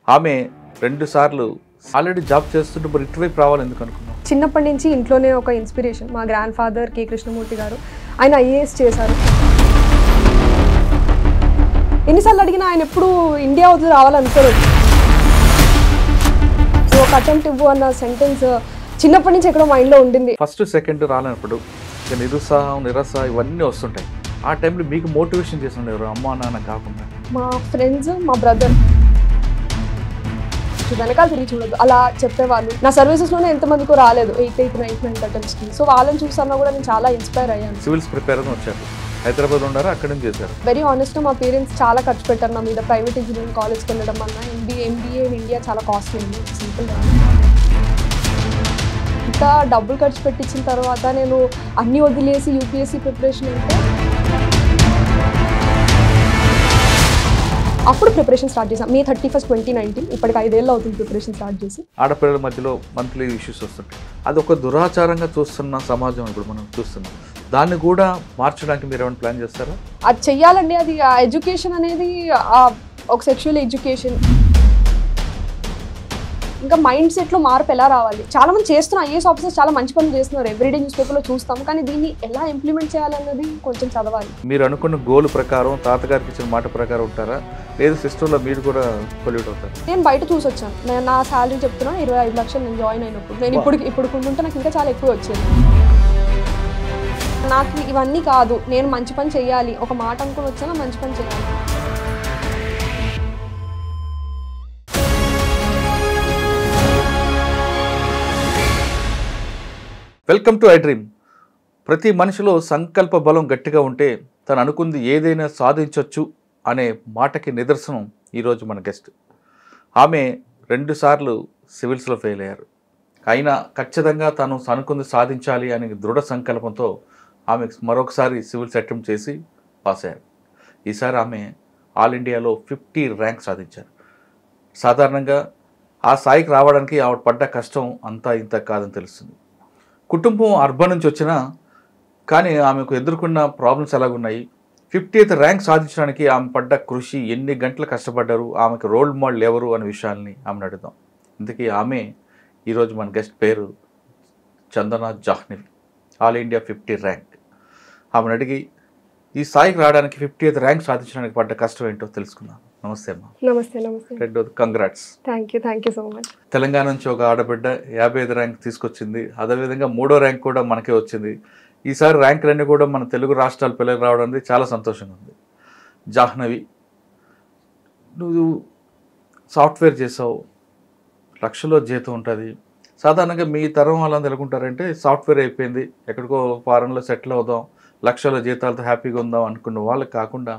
ఆమె 2 సార్లు already job చేస్తుంటే మరి ఇటువైపు రావాలి ఎందుకు అనుకున్నాం? చిన్నప్పటి నుంచి ఇంట్లోనే ఒక ఇన్స్పిరేషన్. మా గ్రాండ్ ఫాదర్ కే కృష్ణమూర్తి గారు, ఆయన ఐఏఎస్ చేశారు. ఎన్నిసార్లు అడిగినా ఆయన ఎప్పుడు ఇండియా వదిలి రావాలనుకోరు. ఒక అటెంప్ట్ ఇవ్వు అన్న సెంటెన్స్ చిన్నప్పటి నుంచి ఎక్కడో మైండ్లో ఉండింది. ఫస్ట్ సెకండ్ రాలేనప్పుడు నిరుత్సాహం నిరాశ ఇవన్నీ వస్తుంటాయి. ఆ టైంలో మీకు మోటివేషన్ చేస్తుండే ఎవరు? అమ్మా నాన్న కాకుండా మా ఫ్రెండ్స్, మా బ్రదర్ వెనకాల తిరిగి చూడదు అలా చెప్పేవాళ్ళు. నా సర్వీసెస్లోనే ఎంతమందికో రాలేదు 8, 9 అటెంప్ట్స్కి. సో వాళ్ళని చూసాను కూడా నేను చాలా ఇన్స్పైర్ అయ్యాను. సివిల్స్ ప్రిపేర్ అని వచ్చారు, హైదరాబాద్ ఉన్నారు, అక్కడ నుంచి చేశారు. వెరీ ఆనెస్ట్గా మా పేరెంట్స్ చాలా ఖర్చు పెట్టారు నా మీద. ప్రైవేట్ ఇంజనీరింగ్ కాలేజ్కి వెళ్ళడం అన్నా ఎంబీఏ ఇన్ ఇండియా చాలా కాస్ట్లీ ఉంది. సింపుల్ ఇంత డబ్బులు ఖర్చు పెట్టించిన తర్వాత నేను అన్నీ వదిలేసి యూపీఎస్సీ ప్రిపరేషన్ అంటే అప్పుడు ప్రిపరేషన్ స్టార్ట్ చేసాం. May 31, 2019. ఇప్పటికి 5 ఏళ్ళు అవుతుంది ప్రిపరేషన్ స్టార్ట్ చేసి. ఆడపిల్లల మధ్యలో మంత్లీ ఇష్యూస్ వస్తుంటాయి. అది ఒక దురాచారంగా చూస్తున్న సమాజం ఇప్పుడు మనం చూస్తున్నాం. దాన్ని కూడా మార్చడానికి మీరు ఏమైనా ప్లాన్ చేస్తారా? అది చెయ్యాలండి. అది ఆ ఎడ్యుకేషన్ అనేది ఒక సెక్షువల్ ఎడ్యుకేషన్. ఇంకా మైండ్ సెట్లో మార్పు ఎలా రావాలి? చాలా మంది చేస్తున్నారు, ఐఏఎస్ ఆఫీసర్స్ చాలా మంచి పనులు చేస్తున్నారు, ఎవ్రీడే న్యూస్ పేపర్లో చూస్తాం. కానీ దీన్ని ఎలా ఇంప్లిమెంట్ చేయాలన్నది కొంచెం చదవాలి. మీరు అనుకున్న గోల్ ప్రకారం తాతగారికి ఇచ్చిన మాట ప్రకారం ఉంటారా, లేదు సిస్టంలో మీరు కూడా పొల్యూట్ అవుతారు? నేను బయట చూసి వచ్చాను. నేను నా శాలరీ చెప్తున్నా 25 లక్షలు నేను జాయిన్ అయినప్పుడు. నేను ఇప్పుడు కొంటుంటే నాకు ఇంకా చాలా ఎక్కువ వచ్చేది. నాకు ఇవన్నీ కాదు, నేను మంచి పని చేయాలి, ఒక మాట అనుకుని వచ్చాను, మంచి పని చేయాలి. Welcome to I dream. ప్రతి మనిషిలో సంకల్ప బలం గట్టిగా ఉంటే తను అనుకుంది ఏదైనా సాధించవచ్చు అనే మాటకి నిదర్శనం ఈరోజు మన గెస్ట్. ఆమె 2 సార్లు సివిల్స్లో ఫెయిల్ అయ్యారు. అయినా ఖచ్చితంగా తను అనుకుంది సాధించాలి అనే దృఢ సంకల్పంతో ఆమె మరొకసారి సివిల్స్ అటెంప్ట్ చేసి పాస్ అయ్యారు. ఈసారి ఆమె ఆల్ ఇండియాలో 50 ర్యాంక్ సాధించారు. సాధారణంగా ఆ స్థాయికి రావడానికి ఆవిడ పడ్డ కష్టం అంతా ఇంత కాదని తెలుస్తుంది. కుటుంబం అర్బన్ నుంచి వచ్చినా కానీ ఆమెకు ఎదుర్కొన్న ప్రాబ్లమ్స్ ఎలాగున్నాయి, 50th ర్యాంక్ సాధించడానికి ఆమె పడ్డ కృషి, ఎన్ని గంటలు కష్టపడ్డారు, ఆమెకు రోల్ మోడల్ ఎవరు అనే విషయాల్ని ఆమెను అడుగుదాం. ఇందుకే ఆమె ఈరోజు మన గెస్ట్ పేరు Chandana Jahnavi. All India 50 rank. ఆమెను అడిగి ఈ స్థాయికి రావడానికి 50th ర్యాంక్ సాధించడానికి పడ్డ కష్టం ఏంటో తెలుసుకుందాం. నమస్తే అమ్మా. నమస్తే. రెండోది congrats. Thank you so much. Telangana నుంచి ఒక ఆడబిడ్డ 55 ర్యాంక్ తీసుకొచ్చింది. అదేవిధంగా 3వ ర్యాంక్ కూడా మనకే వచ్చింది. ఈసారి ర్యాంకులన్నీ కూడా మన తెలుగు రాష్ట్రాల పిల్లలు రావడం అనేది చాలా సంతోషంగా ఉంది. జాహ్నవి, నువ్వు సాఫ్ట్వేర్ చేసావు, లక్షలో జీతం ఉంటుంది. సాధారణంగా మీ తరం వాళ్ళని అనుకుంటారంటే సాఫ్ట్వేర్ అయిపోయింది, ఎక్కడికో ఫారెన్లో సెటిల్ అవుదాం, లక్షల జీతాలతో హ్యాపీగా ఉందాం అనుకున్న వాళ్ళకి కాకుండా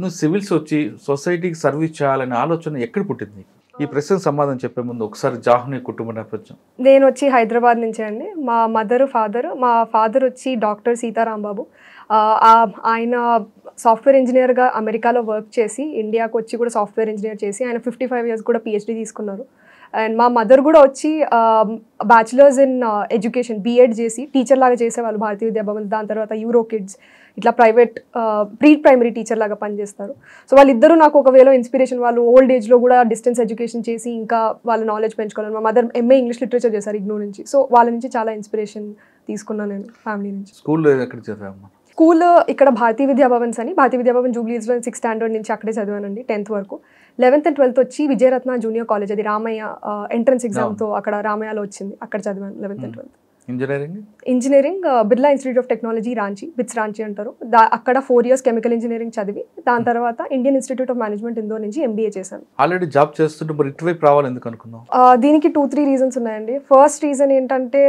నువ్వు సివిల్స్ వచ్చి సొసైటీకి సర్వీస్ చేయాలనే ఆలోచన ఎక్కడ పుట్టింది? ఈ ప్రశ్నకు సమాధానం చెప్పే ముందు ఒకసారి జాహ్నవి కుటుంబ నేపథ్యం. నేను వచ్చి హైదరాబాద్ నుంచే అండి. మా ఫాదర్ వచ్చి డాక్టర్ సీతారాంబాబు. ఆయన సాఫ్ట్వేర్ ఇంజనీర్గా అమెరికాలో వర్క్ చేసి ఇండియాకు వచ్చి కూడా సాఫ్ట్వేర్ ఇంజనీర్ చేసి ఆయన 55 years కూడా PhD తీసుకున్నారు. అండ్ మా మదర్ కూడా వచ్చి బ్యాచిలర్స్ ఇన్ ఎడ్యుకేషన్ బీఎడ్ చేసి టీచర్ లాగా చేసేవాళ్ళు భారతీయ విద్యాభవన్. దాని తర్వాత యూరో కిడ్స్ ఇట్లా ప్రైవేట్ ప్రీ ప్రైమరీ టీచర్ లాగా పనిచేస్తారు. సో వాళ్ళిద్దరూ నాకు ఒకవేళ ఇన్స్పిరేషన్. వాళ్ళు ఓల్డ్ ఏజ్లో కూడా డిస్టెన్స్ ఎడ్యుకేషన్ చేసి ఇంకా వాళ్ళ నాలెడ్జ్ పెంచుకోవాలి. మా మదర్ MA ఇంగ్లీష్ లిటరేచర్ చేశారు IGNOU నుంచి. సో వాళ్ళ నుంచి చాలా ఇన్స్పిరేషన్ తీసుకున్నాను నేను ఫ్యామిలీ నుంచి. స్కూల్లో ఎక్కడ చదివామ్మా? స్కూల్ ఇక్కడ భారతీయ విద్యాభవన్స్ అని, భారతీయ విద్యాభవన్ జూబ్లీస్లో 6th standard నుంచి అక్కడే చదివానండి 10th వరకు. 11th and 12th వచ్చి విజయరత్న జూనియర్ కాలేజ్, అది రామయ్య ఎంట్రన్స్ ఎగ్జామ్తో అక్కడ రామయ్యలో వచ్చింది, అక్కడ చదివాను 11th and 12th. Engineering Birla institute of technology Ranchi, bits Ranchi అంటారు. అక్కడ 4 years కెమికల్ ఇంజనీరింగ్ చదివి దాని తర్వాత Indian institute of management Indore నుంచి MBA చేశాను. ఆల్రెడీ జాబ్ చేస్తుంటే మరి ఇటువైపు రావాలి ఎందుకు అనుకున్నావు? దీనికి 2-3 రీజన్స్ ఉన్నాయండి. ఫస్ట్ రీజన్ ఏంటంటే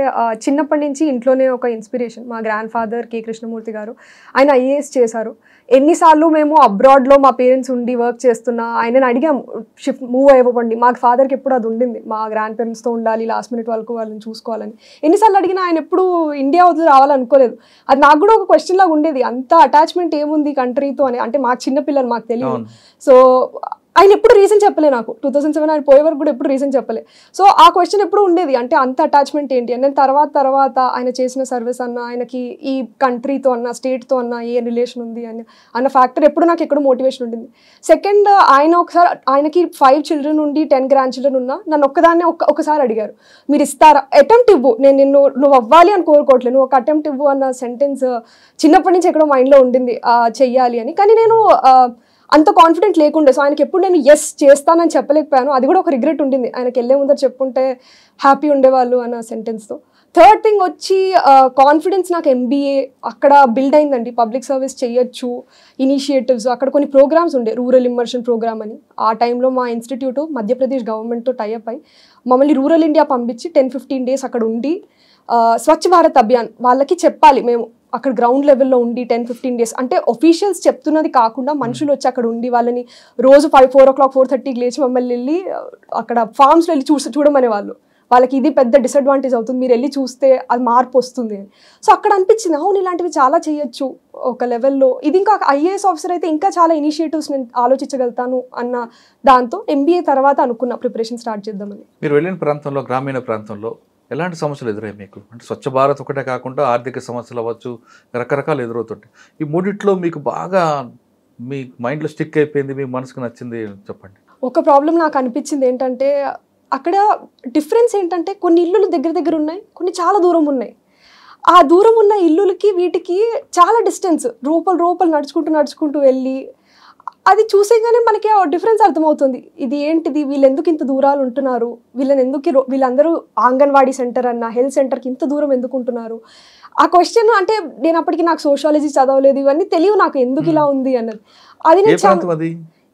చిన్నప్పటి నుంచి ఇంట్లోనే ఒక ఇన్స్పిరేషన్. మా గ్రాండ్ ఫాదర్ కే కృష్ణమూర్తి గారు, ఆయన ఐఏఎస్ చేశారు. ఎన్నిసార్లు మేము అబ్రాడ్లో మా పేరెంట్స్ ఉండి వర్క్ చేస్తున్నా ఆయనని అడిగాం షిఫ్ట్ మూవ్ అవ్వండి. మా ఫాదర్కి ఎప్పుడు అది ఉండింది, మా గ్రాండ్ పేరెంట్స్తో ఉండాలి, లాస్ట్ మినిట్ వరకు వాళ్ళని చూసుకోవాలని. ఎన్నిసార్లు అడిగినా ఆయన ఎప్పుడు ఇండియా వదిలి రావాలనుకోలేదు. అది నాకు కూడా ఒక క్వశ్చన్ లాగా ఉండేది, అంత అటాచ్మెంట్ ఏముంది కంట్రీతో అని. అంటే మాకు చిన్నపిల్లలు, మాకు తెలియదు. సో ఆయన ఎప్పుడు రీజన్ చెప్పలే నాకు. 2007 ఆయన పోయే వరకు కూడా ఎప్పుడు రీజన్ చెప్పలే. సో ఆ క్వశ్చన్ ఎప్పుడు ఉండేది, అంటే అంత అటాచ్మెంట్ ఏంటి అని. నేను తర్వాత ఆయన చేసిన సర్వీస్ అన్న, ఆయనకి ఈ కంట్రీతో అన్న, స్టేట్తో అన్న ఏ రిలేషన్ ఉంది అన్న ఫ్యాక్టర్ ఎప్పుడు నాకు ఎక్కడ మోటివేషన్ ఉండింది. సెకండ్, ఆయన ఒకసారి ఆయనకి 5 children ఉండి 10 grandchildren ఉన్నా నన్ను ఒక్కదాన్నే ఒకసారి అడిగారు, మీరు ఇస్తారా, అటెంప్ట్ ఇవ్వు, నేను నువ్వు అవ్వాలి అని కోరుకోవట్లేదు, నువ్వు ఒక అటెంప్ట్ ఇవ్వు అన్న సెంటెన్స్ చిన్నప్పటి నుంచి ఎక్కడో మైండ్లో ఉండింది చెయ్యాలి అని. కానీ నేను అంత కాన్ఫిడెంట్ లేకుండే. సో ఆయనకి ఎప్పుడు నేను ఎస్ చేస్తానని చెప్పలేకపోయాను. అది కూడా ఒక రిగ్రెట్ ఉండింది, ఆయనకి వెళ్ళే ముందర చెప్పుంటే హ్యాపీ ఉండేవాళ్ళు అన్న సెంటెన్స్తో. థర్డ్ థింగ్ వచ్చి కాన్ఫిడెన్స్ నాకు MBA అక్కడ బిల్డ్ అయిందండి. పబ్లిక్ సర్వీస్ చేయొచ్చు, ఇనిషియేటివ్స్, అక్కడ కొన్ని ప్రోగ్రామ్స్ ఉండే, రూరల్ ఇమ్మర్షన్ ప్రోగ్రామ్ అని. ఆ టైంలో మా ఇన్స్టిట్యూట్ మధ్యప్రదేశ్ గవర్నమెంట్తో టైఅప్ అయి మమ్మల్ని రూరల్ ఇండియా పంపించి 10-15 days అక్కడ ఉండి స్వచ్ఛ భారత్ అభియాన్ వాళ్ళకి చెప్పాలి మేము, అక్కడ గ్రౌండ్ లెవెల్లో ఉండి 10-15 days. అంటే ఒఫీషియల్స్ చెప్తున్నది కాకుండా మనుషులు వచ్చి అక్కడ ఉండి వాళ్ళని రోజు 4 o'clock 4:30కి లేచి మమ్మల్ని వెళ్ళి అక్కడ ఫార్మ్స్లో వెళ్ళి చూడమనే వాళ్ళు. వాళ్ళకి ఇది పెద్ద డిసడ్వాంటేజ్ అవుతుంది, మీరు వెళ్ళి చూస్తే అది మార్పు వస్తుంది అని. సో అక్కడ అనిపించింది అవును ఇలాంటివి చాలా చేయొచ్చు ఒక లెవెల్లో. ఇది ఇంకా IAS ఆఫీసర్ అయితే ఇంకా చాలా ఇనిషియేటివ్స్ నేను ఆలోచించగలుగుతాను అన్న దాంతో MBA తర్వాత అనుకున్న ప్రిపరేషన్ స్టార్ట్ చేద్దామని. మీరు వెళ్ళిన ప్రాంతంలో, గ్రామీణ ప్రాంతంలో ఎలాంటి సమస్యలు ఎదురయ్యాయి మీకు? అంటే స్వచ్ఛ భారత్ ఒకటే కాకుండా ఆర్థిక సమస్యలు అవ్వచ్చు, రకరకాలు ఎదురవుతుంటాయి. ఈ మూడిట్లో మీకు బాగా మీ మైండ్లో స్టిక్ అయిపోయింది, మీ మనసుకు నచ్చింది చెప్పండి. ఒక ప్రాబ్లం నాకు అనిపించింది ఏంటంటే, అక్కడ డిఫరెన్స్ ఏంటంటే కొన్ని ఇల్లులు దగ్గర ఉన్నాయి, కొన్ని చాలా దూరం ఉన్నాయి. ఆ దూరం ఉన్న ఇల్లులకి వీటికి చాలా డిస్టెన్స్, రూపలు నడుచుకుంటూ వెళ్ళి అది చూసేగానే మనకి ఆ డిఫరెన్స్ అర్థమవుతుంది. ఇది ఏంటిది, వీళ్ళు ఎందుకు ఇంత దూరాలు ఉంటున్నారు, వీళ్ళందరూ అంగన్వాడీ సెంటర్ అన్న, హెల్త్ సెంటర్కి ఇంత దూరం ఎందుకు ఉంటున్నారు. ఆ క్వశ్చన్ అంటే నేను అప్పటికి నాకు సోషాలజీ చదవలేదు, ఇవన్నీ తెలియవు నాకు ఎందుకు ఇలా ఉంది అన్నది. అది నేను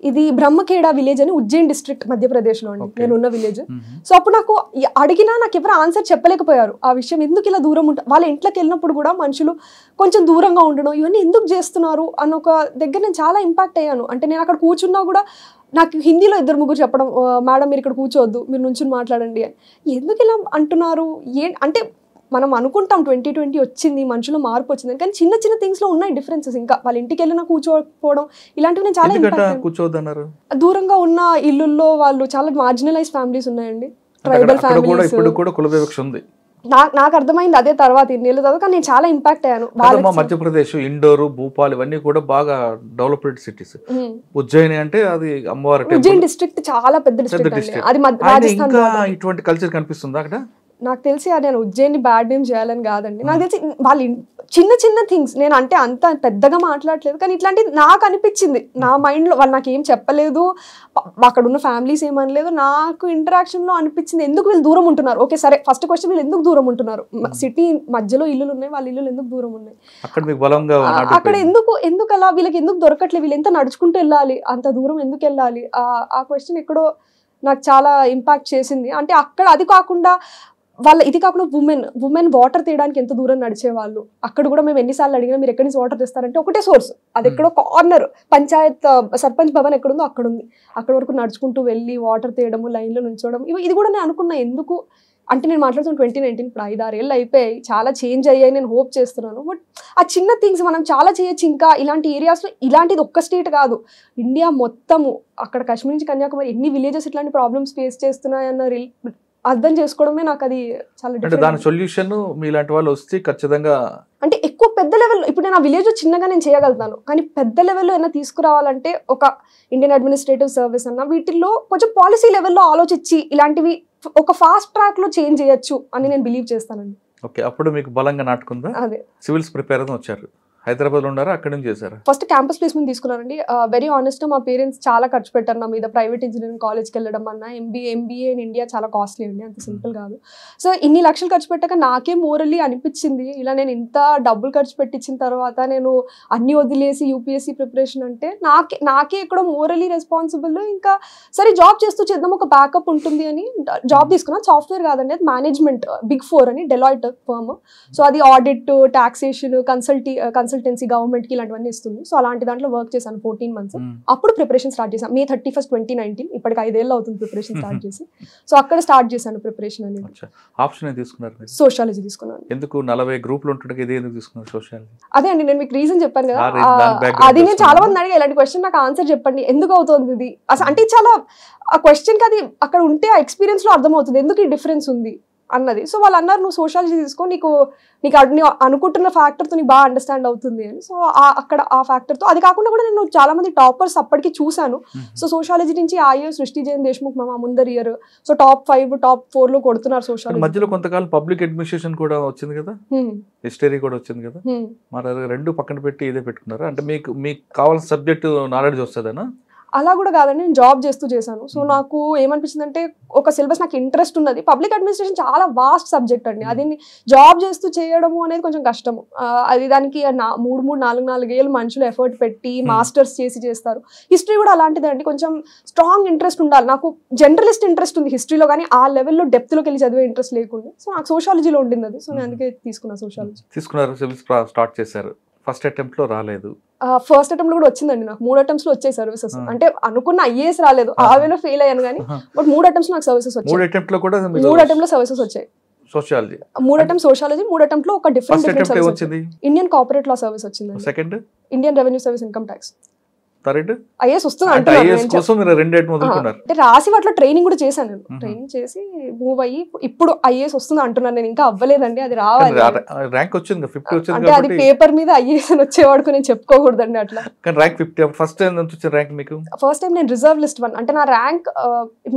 ఇది బ్రహ్మఖేడా విలేజ్ అని ఉజ్జయిన్ డిస్ట్రిక్ట్ మధ్యప్రదేశ్లో అండి నేను ఉన్న విలేజ్. సో అప్పుడు నాకు అడిగినా నాకు ఎవరు ఆన్సర్ చెప్పలేకపోయారు ఆ విషయం, ఎందుకు ఇలా దూరం ఉంటారు. వాళ్ళ ఇంట్లోకి వెళ్ళినప్పుడు కూడా మనుషులు కొంచెం దూరంగా ఉండడం, ఇవన్నీ ఎందుకు చేస్తున్నారు అన్న ఒక దగ్గర నేను చాలా ఇంపాక్ట్ అయ్యాను. అంటే నేను అక్కడ కూర్చున్నా కూడా నాకు హిందీలో 2-3 చెప్పడం, మేడం మీరు ఇక్కడ కూర్చోవద్దు, మీరు నుంచుని మాట్లాడండి అని. ఎందుకు ఇలా అంటున్నారు అంటే మనం అనుకుంటాం 2020 వచ్చింది, మనుషులు మార్పు వచ్చింది, కానీ చిన్న థింగ్స్లో ఉన్నాయి డిఫరెన్సెస్. ఇంకా వాళ్ళ ఇంటికి వెళ్ళినా కూర్చోకపోవడం, ఇలాంటివి నేను చాలా దూరంగా ఉన్న ఇల్లుల్లో వాళ్ళు చాలా మార్జినలైజ్ ఫ్యామిలీస్ ఉన్నాయండి, ట్రైబల్ ఫ్యామిలీస్. నాకు అర్థమైంది అదే తర్వాత ఇన్నేళ్ళు తర్వాత, కానీ నేను చాలా ఇంపాక్ట్ అయ్యాను. మధ్యప్రదేశ్, ఇండోర్, భూపాల్ ఇవన్నీ కూడా బాగా డెవలప్డ్ సిటీస్. ఉజ్జయిని అంటే అది అమ్మవారి ఉజ్జయిన్ డిస్ట్రిక్ట్ చాలా పెద్ద డిస్ట్రిక్ట్, అది రాజస్థాన్. ఇటువంటి కల్చర్ కనిపిస్తుంది అక్కడ. నాకు తెలిసి నేను ఉజ్జయిని బ్యాడ్ నేమ్ చేయాలని కాదండి, నాకు తెలిసి వాళ్ళు చిన్న థింగ్స్, నేను అంటే అంత పెద్దగా మాట్లాడలేదు, కానీ ఇట్లాంటిది నాకు అనిపించింది నా మైండ్లో. వాళ్ళు నాకు ఏం చెప్పలేదు, అక్కడ ఉన్న ఫ్యామిలీస్ ఏమనలేదు, నాకు ఇంటరాక్షన్లో అనిపించింది ఎందుకు వీళ్ళు దూరం ఉంటున్నారు. ఓకే సరే, ఫస్ట్ క్వశ్చన్ వీళ్ళు ఎందుకు దూరం ఉంటున్నారు, సిటీ మధ్యలో ఇల్లులు ఉన్నాయి, వాళ్ళ ఇల్లులు ఎందుకు దూరం ఉన్నాయి, అక్కడ ఎందుకు అలా, వీళ్ళకి ఎందుకు దొరకట్లేదు, వీళ్ళు ఎంత నడుచుకుంటూ వెళ్ళాలి, అంత దూరం ఎందుకు వెళ్ళాలి. ఆ క్వశ్చన్ ఎక్కడో నాకు చాలా ఇంపాక్ట్ చేసింది. అంటే అక్కడ అది కాకుండా ఇది కాకుండా ఉమెన్ వాటర్ తీయడానికి ఎంత దూరం నడిచేవాళ్ళు. అక్కడ కూడా మేము ఎన్నిసార్లు అడిగినా మీరు ఎక్కడి నుంచి వాటర్ తెస్తారంటే ఒకటే సోర్స్, అది ఎక్కడో కార్నర్, పంచాయత్ సర్పంచ్ భవన్ ఎక్కడుందో అక్కడ ఉంది, అక్కడ వరకు నడుచుకుంటూ వెళ్ళి వాటర్ తీయడము, లైన్లో నుంచోవడం, ఇది కూడా నేను అనుకున్నా ఎందుకు అంటే. నేను మాట్లాడుతున్న 2019, ఇప్పుడు 5-6 ఏళ్ళు అయిపోయాయి, చాలా చేంజ్ అయ్యాయి, నేను హోప్ చేస్తున్నాను. బట్ ఆ చిన్న థింగ్స్ మనం చాలా చేయొచ్చు ఇంకా ఇలాంటి ఏరియాస్లో. ఇలాంటిది ఒక్క స్టేట్ కాదు, ఇండియా మొత్తము, అక్కడ కాశ్మీర్ నుంచి కన్యాకుమారి ఎన్ని విలేజెస్ ఇట్లాంటి ప్రాబ్లమ్స్ ఫేస్ చేస్తున్నాయన్న అర్థం చేసుకోవడమే నాకు అది చాలా డిఫరెంట్. దాని సొల్యూషన్ మీలాంటి వాళ్ళు వస్తే ఖచ్చితంగా, అంటే ఎక్కువ పెద్ద లెవెల్లో, ఇప్పుడు నేను ఆ విలేజ్ చిన్నగా నేను చేయగలుగుతాను, కానీ పెద్ద లెవెల్లో ఏమైనా తీసుకురావాలంటే ఒక ఇండియన్ అడ్మినిస్ట్రేటివ్ సర్వీస్ అన్న వీటిల్లో కొంచెం పాలసీ లెవెల్లో ఆలోచించి ఇలాంటివి ఒక ఫాస్ట్ ట్రాక్ లో చేంజ్ చేయొచ్చు అని నేను బిలీవ్ చేస్తానండి. ఓకే, అప్పుడు మీకు బలంగా నాటుకుందా? అదే సివిల్స్ ప్రిపేర్ అవుతూ వచ్చారు, హైదరాబాద్లో ఉన్నారా, అక్కడి నుంచి చేశారా? ఫస్ట్ క్యాంపస్ ప్లేస్మెంట్ తీసుకున్నానండి. వెరీ ఆనెస్ట్, మా పేరెంట్స్ చాలా ఖర్చు పెట్టారు నా మీద. ప్రైవేట్ ఇంజనీరింగ్ కాలేజ్కి వెళ్ళడం అన్నా, ఎంబీఏ ఇన్ ఇండియా చాలా కాస్ట్లీ అండి, అంత సింపుల్ కాదు. సో ఇన్ని లక్షలు ఖర్చు పెట్టాక నాకే మోరల్లీ అనిపించింది, ఇలా నేను ఇంత డబ్బులు ఖర్చు పెట్టించిన తర్వాత నేను అన్ని వదిలేసి యూపీఎస్సీ ప్రిపరేషన్ అంటే నాకే ఎక్కడో మోరల్లీ రెస్పాన్సిబుల్. ఇంకా సరే జాబ్ చేస్తూ చేద్దాం, ఒక బ్యాకప్ ఉంటుంది అని జాబ్ తీసుకున్నా. సాఫ్ట్వేర్ కాదండి, అది మేనేజ్మెంట్, Big 4 అని, డెలాయిట్ ఫర్మ్. సో అది ఆడిట్, టాక్సేషన్, కన్సల్టెన్సీ కన్సల్టెన్సీ గవర్నమెంట్కి ఇలాంటివన్నీ ఇస్తుంది. సో అలాంటి దాంట్లో వర్క్ చేశాను 14 months. అప్పుడు ప్రిపరేషన్ స్టార్ట్ చేశాను May 31st, 2019. ఇప్పటికి 5 ఏళ్ళు అవుతుంది ప్రిపరేషన్ స్టార్ట్ చేసి. సో అక్కడ స్టార్ట్ చేశాను ప్రిపరేషన్ అనేది. ఆప్షన్ తీసుకున్నారు? సోషాలజీ తీసుకున్నాను. ఎందుకు 40 గ్రూపులు ఉంటుండే ఇది ఎందుకు తీసుకున్నారు సోషాలజీ? అదే అండి, నేను మీకు రీజన్ చెప్పాను కదా, అది నేను చాలా మంది అడిగా ఇలాంటి క్వశ్చన్, నాకు ఆన్సర్ చెప్పండి ఎందుకు అవుతుంది ఇది అసలు. అంటే చాలా ఆ క్వశ్చన్కి అది అక్కడ ఉంటే ఆ ఎక్స్పీరియన్స్ లో అర్థమవుతుంది ఎందుకు ఈ డిఫరెన్స్ ఉంది అన్నది. సో వాళ్ళు అన్నారు నువ్వు సోషాలజీ తీసుకో, నీకు అనుకుంటున్న ఫ్యాక్టర్తో నీకు బాగా అండర్స్టాండ్ అవుతుంది అని. సో అక్కడ ఆ ఫ్యాక్టర్తో, అది కాకుండా కూడా నేను చాలా మంది టాపర్స్ అప్పటికి చూశాను. సో సోషాలజీ నుంచి ఆయు సృష్టి జైన్ దేశ్ముఖ్ మా ముందర ఇయర్ సో top 5, top 4 లో కొడుతున్నారు సోషాలజీ. మధ్యలో కొంతకాలం పబ్లిక్ అడ్మినిస్ట్రేషన్ కూడా వచ్చింది కదా, హిస్టరీ కూడా వచ్చింది కదా, మరి రెండు పక్కన పెట్టి ఇదే పెట్టుకున్నారా? అంటే మీకు కావాల్సిన సబ్జెక్ట్ నాలెడ్జ్ వస్తుందనా? అలా కూడా కాదండి, నేను జాబ్ చేస్తూ చేశాను. సో నాకు ఏమనిపించింది అంటే ఒక సిలబస్ నాకు ఇంట్రెస్ట్ ఉన్నది. పబ్లిక్ అడ్మినిస్ట్రేషన్ చాలా వాస్ట్ సబ్జెక్ట్ అండి, అది జాబ్ చేస్తూ చేయడము అనేది కొంచెం కష్టము. అది దానికి 3-4 ఏళ్ళు మనుషులు ఎఫర్ట్ పెట్టి మాస్టర్స్ చేస్తారు. హిస్టరీ కూడా అలాంటిదే అండి, కొంచెం స్ట్రాంగ్ ఇంట్రెస్ట్ ఉండాలి. నాకు జనరలిస్ట్ ఇంట్రెస్ట్ ఉంది హిస్టరీలో, కానీ ఆ లెవెల్లో డెప్త్లోకి వెళ్ళి చదివే ఇంట్రెస్ట్ లేకుండా. సో నాకు సోషాలజీలో ఉండింది అది. సో నేను అందుకే తీసుకున్నా సోషాలజీ. తీసుకున్నారు, స్టార్ట్ చేశారు. ఫస్ట్ అటెంప్ట్ లో రాలేదు. ఫస్ట్ అటెంప్ట్ లో కూడా వచ్చిందండి నాకు. 3 attempts లో వచ్చాయి సర్వీసెస్. అంటే అనుకున్న ఐఏఎస్ రాలేదు, ఆవేలో ఫెయిల్ అయ్యాను కానీ బట్ 3 attempts నాకు సర్వీసెస్ వచ్చాయి. 3 attempt లో కూడా 3 attempts లో సర్వీసెస్ వచ్చాయి. సోషాలజీ 3 attempts సోషాలజీ, 3 attempts లో ఒక డిఫరెంట్ సర్వీస్ వచ్చింది. ఇండియన్ కార్పొరేట్ లా సర్వీస్ వచ్చింది. Second Indian revenue service income tax. Third IAS వస్తుంది అంటే ఐఏఎస్ కోసం మీరు 2 attempt మొదలుకున్నారు. అంటే రాసి వాటిలో ట్రైనింగ్ కూడా చేశాను నేను. ట్రైనింగ్ చేసి మూవ్ అయ్యి ఇప్పుడు ఐఏఎస్ వస్తుంది అంటున్నాను నేను. ఇంకా అవ్వలేదండి, అది రావాలి. ర్యాంక్ వచ్చింది 50 వచ్చింది అంటే అది పేపర్ మీద ఐఏఎస్ అని వచ్చేవాడుకు నేను చెప్పుకోకూడదండి అట్లా. కానీ ర్యాంక్ 50. ఫస్ట్ టైం ఎంత వచ్చింది ర్యాంక్ మీకు? ఫస్ట్ టైం నేను రిజర్వ్ లిస్ట్ 1, అంటే నా ర్యాంక్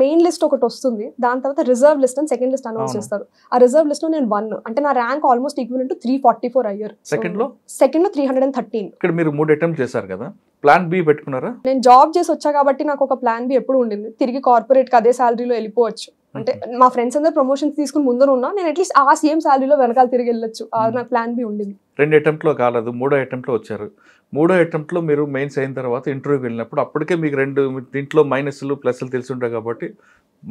మెయిన్ లిస్ట్ ఒకటి వస్తుంది, దాని తర్వాత రిజర్వ్ లిస్ట్ అని సెకండ్ లిస్ట్ అనౌన్స్ చేస్తారు. ఆ రిజర్వ్ లిస్ట్ లో నేను 1, అంటే నా ర్యాంక్ ఆల్మోస్ట్ ఈక్వల్ టు 344 అయ్యారు. సెకండ్ లో 313. ఇక్కడ మీరు 3 attempts చేశారు కదా, ప్లాన్ బి పెట్టుకున్నారా? నేను జాబ్ చేసి వచ్చా కాబట్టి నాకు ఒక ప్లాన్ బి ఎప్పుడు ఉండింది, తిరిగి కార్పొరేట్ కి అదే సాలరీలో వెళ్ళిపోవచ్చు. అంటే మా ఫ్రెండ్స్ అందరూ ప్రమోషన్స్ తీసుకుని ముందర ఉన్నా, నేను అట్లీస్ట్ ఆ సేమ్ సాలరీలో వెనకాల తిరిగి వెళ్ళొచ్చు, నాకు ప్లాన్ బి ఉండింది. 2 attempt లో కాలేదు, 3వ attempt లో వచ్చారు. 3వ attempt లో మీరు మెయిన్స్ అయిన తర్వాత ఇంటర్వ్యూకి వెళ్ళినప్పుడు అప్పటికే మీకు దీంట్లో మైనస్లు ప్లస్లు తెలిసి ఉంటాయి కాబట్టి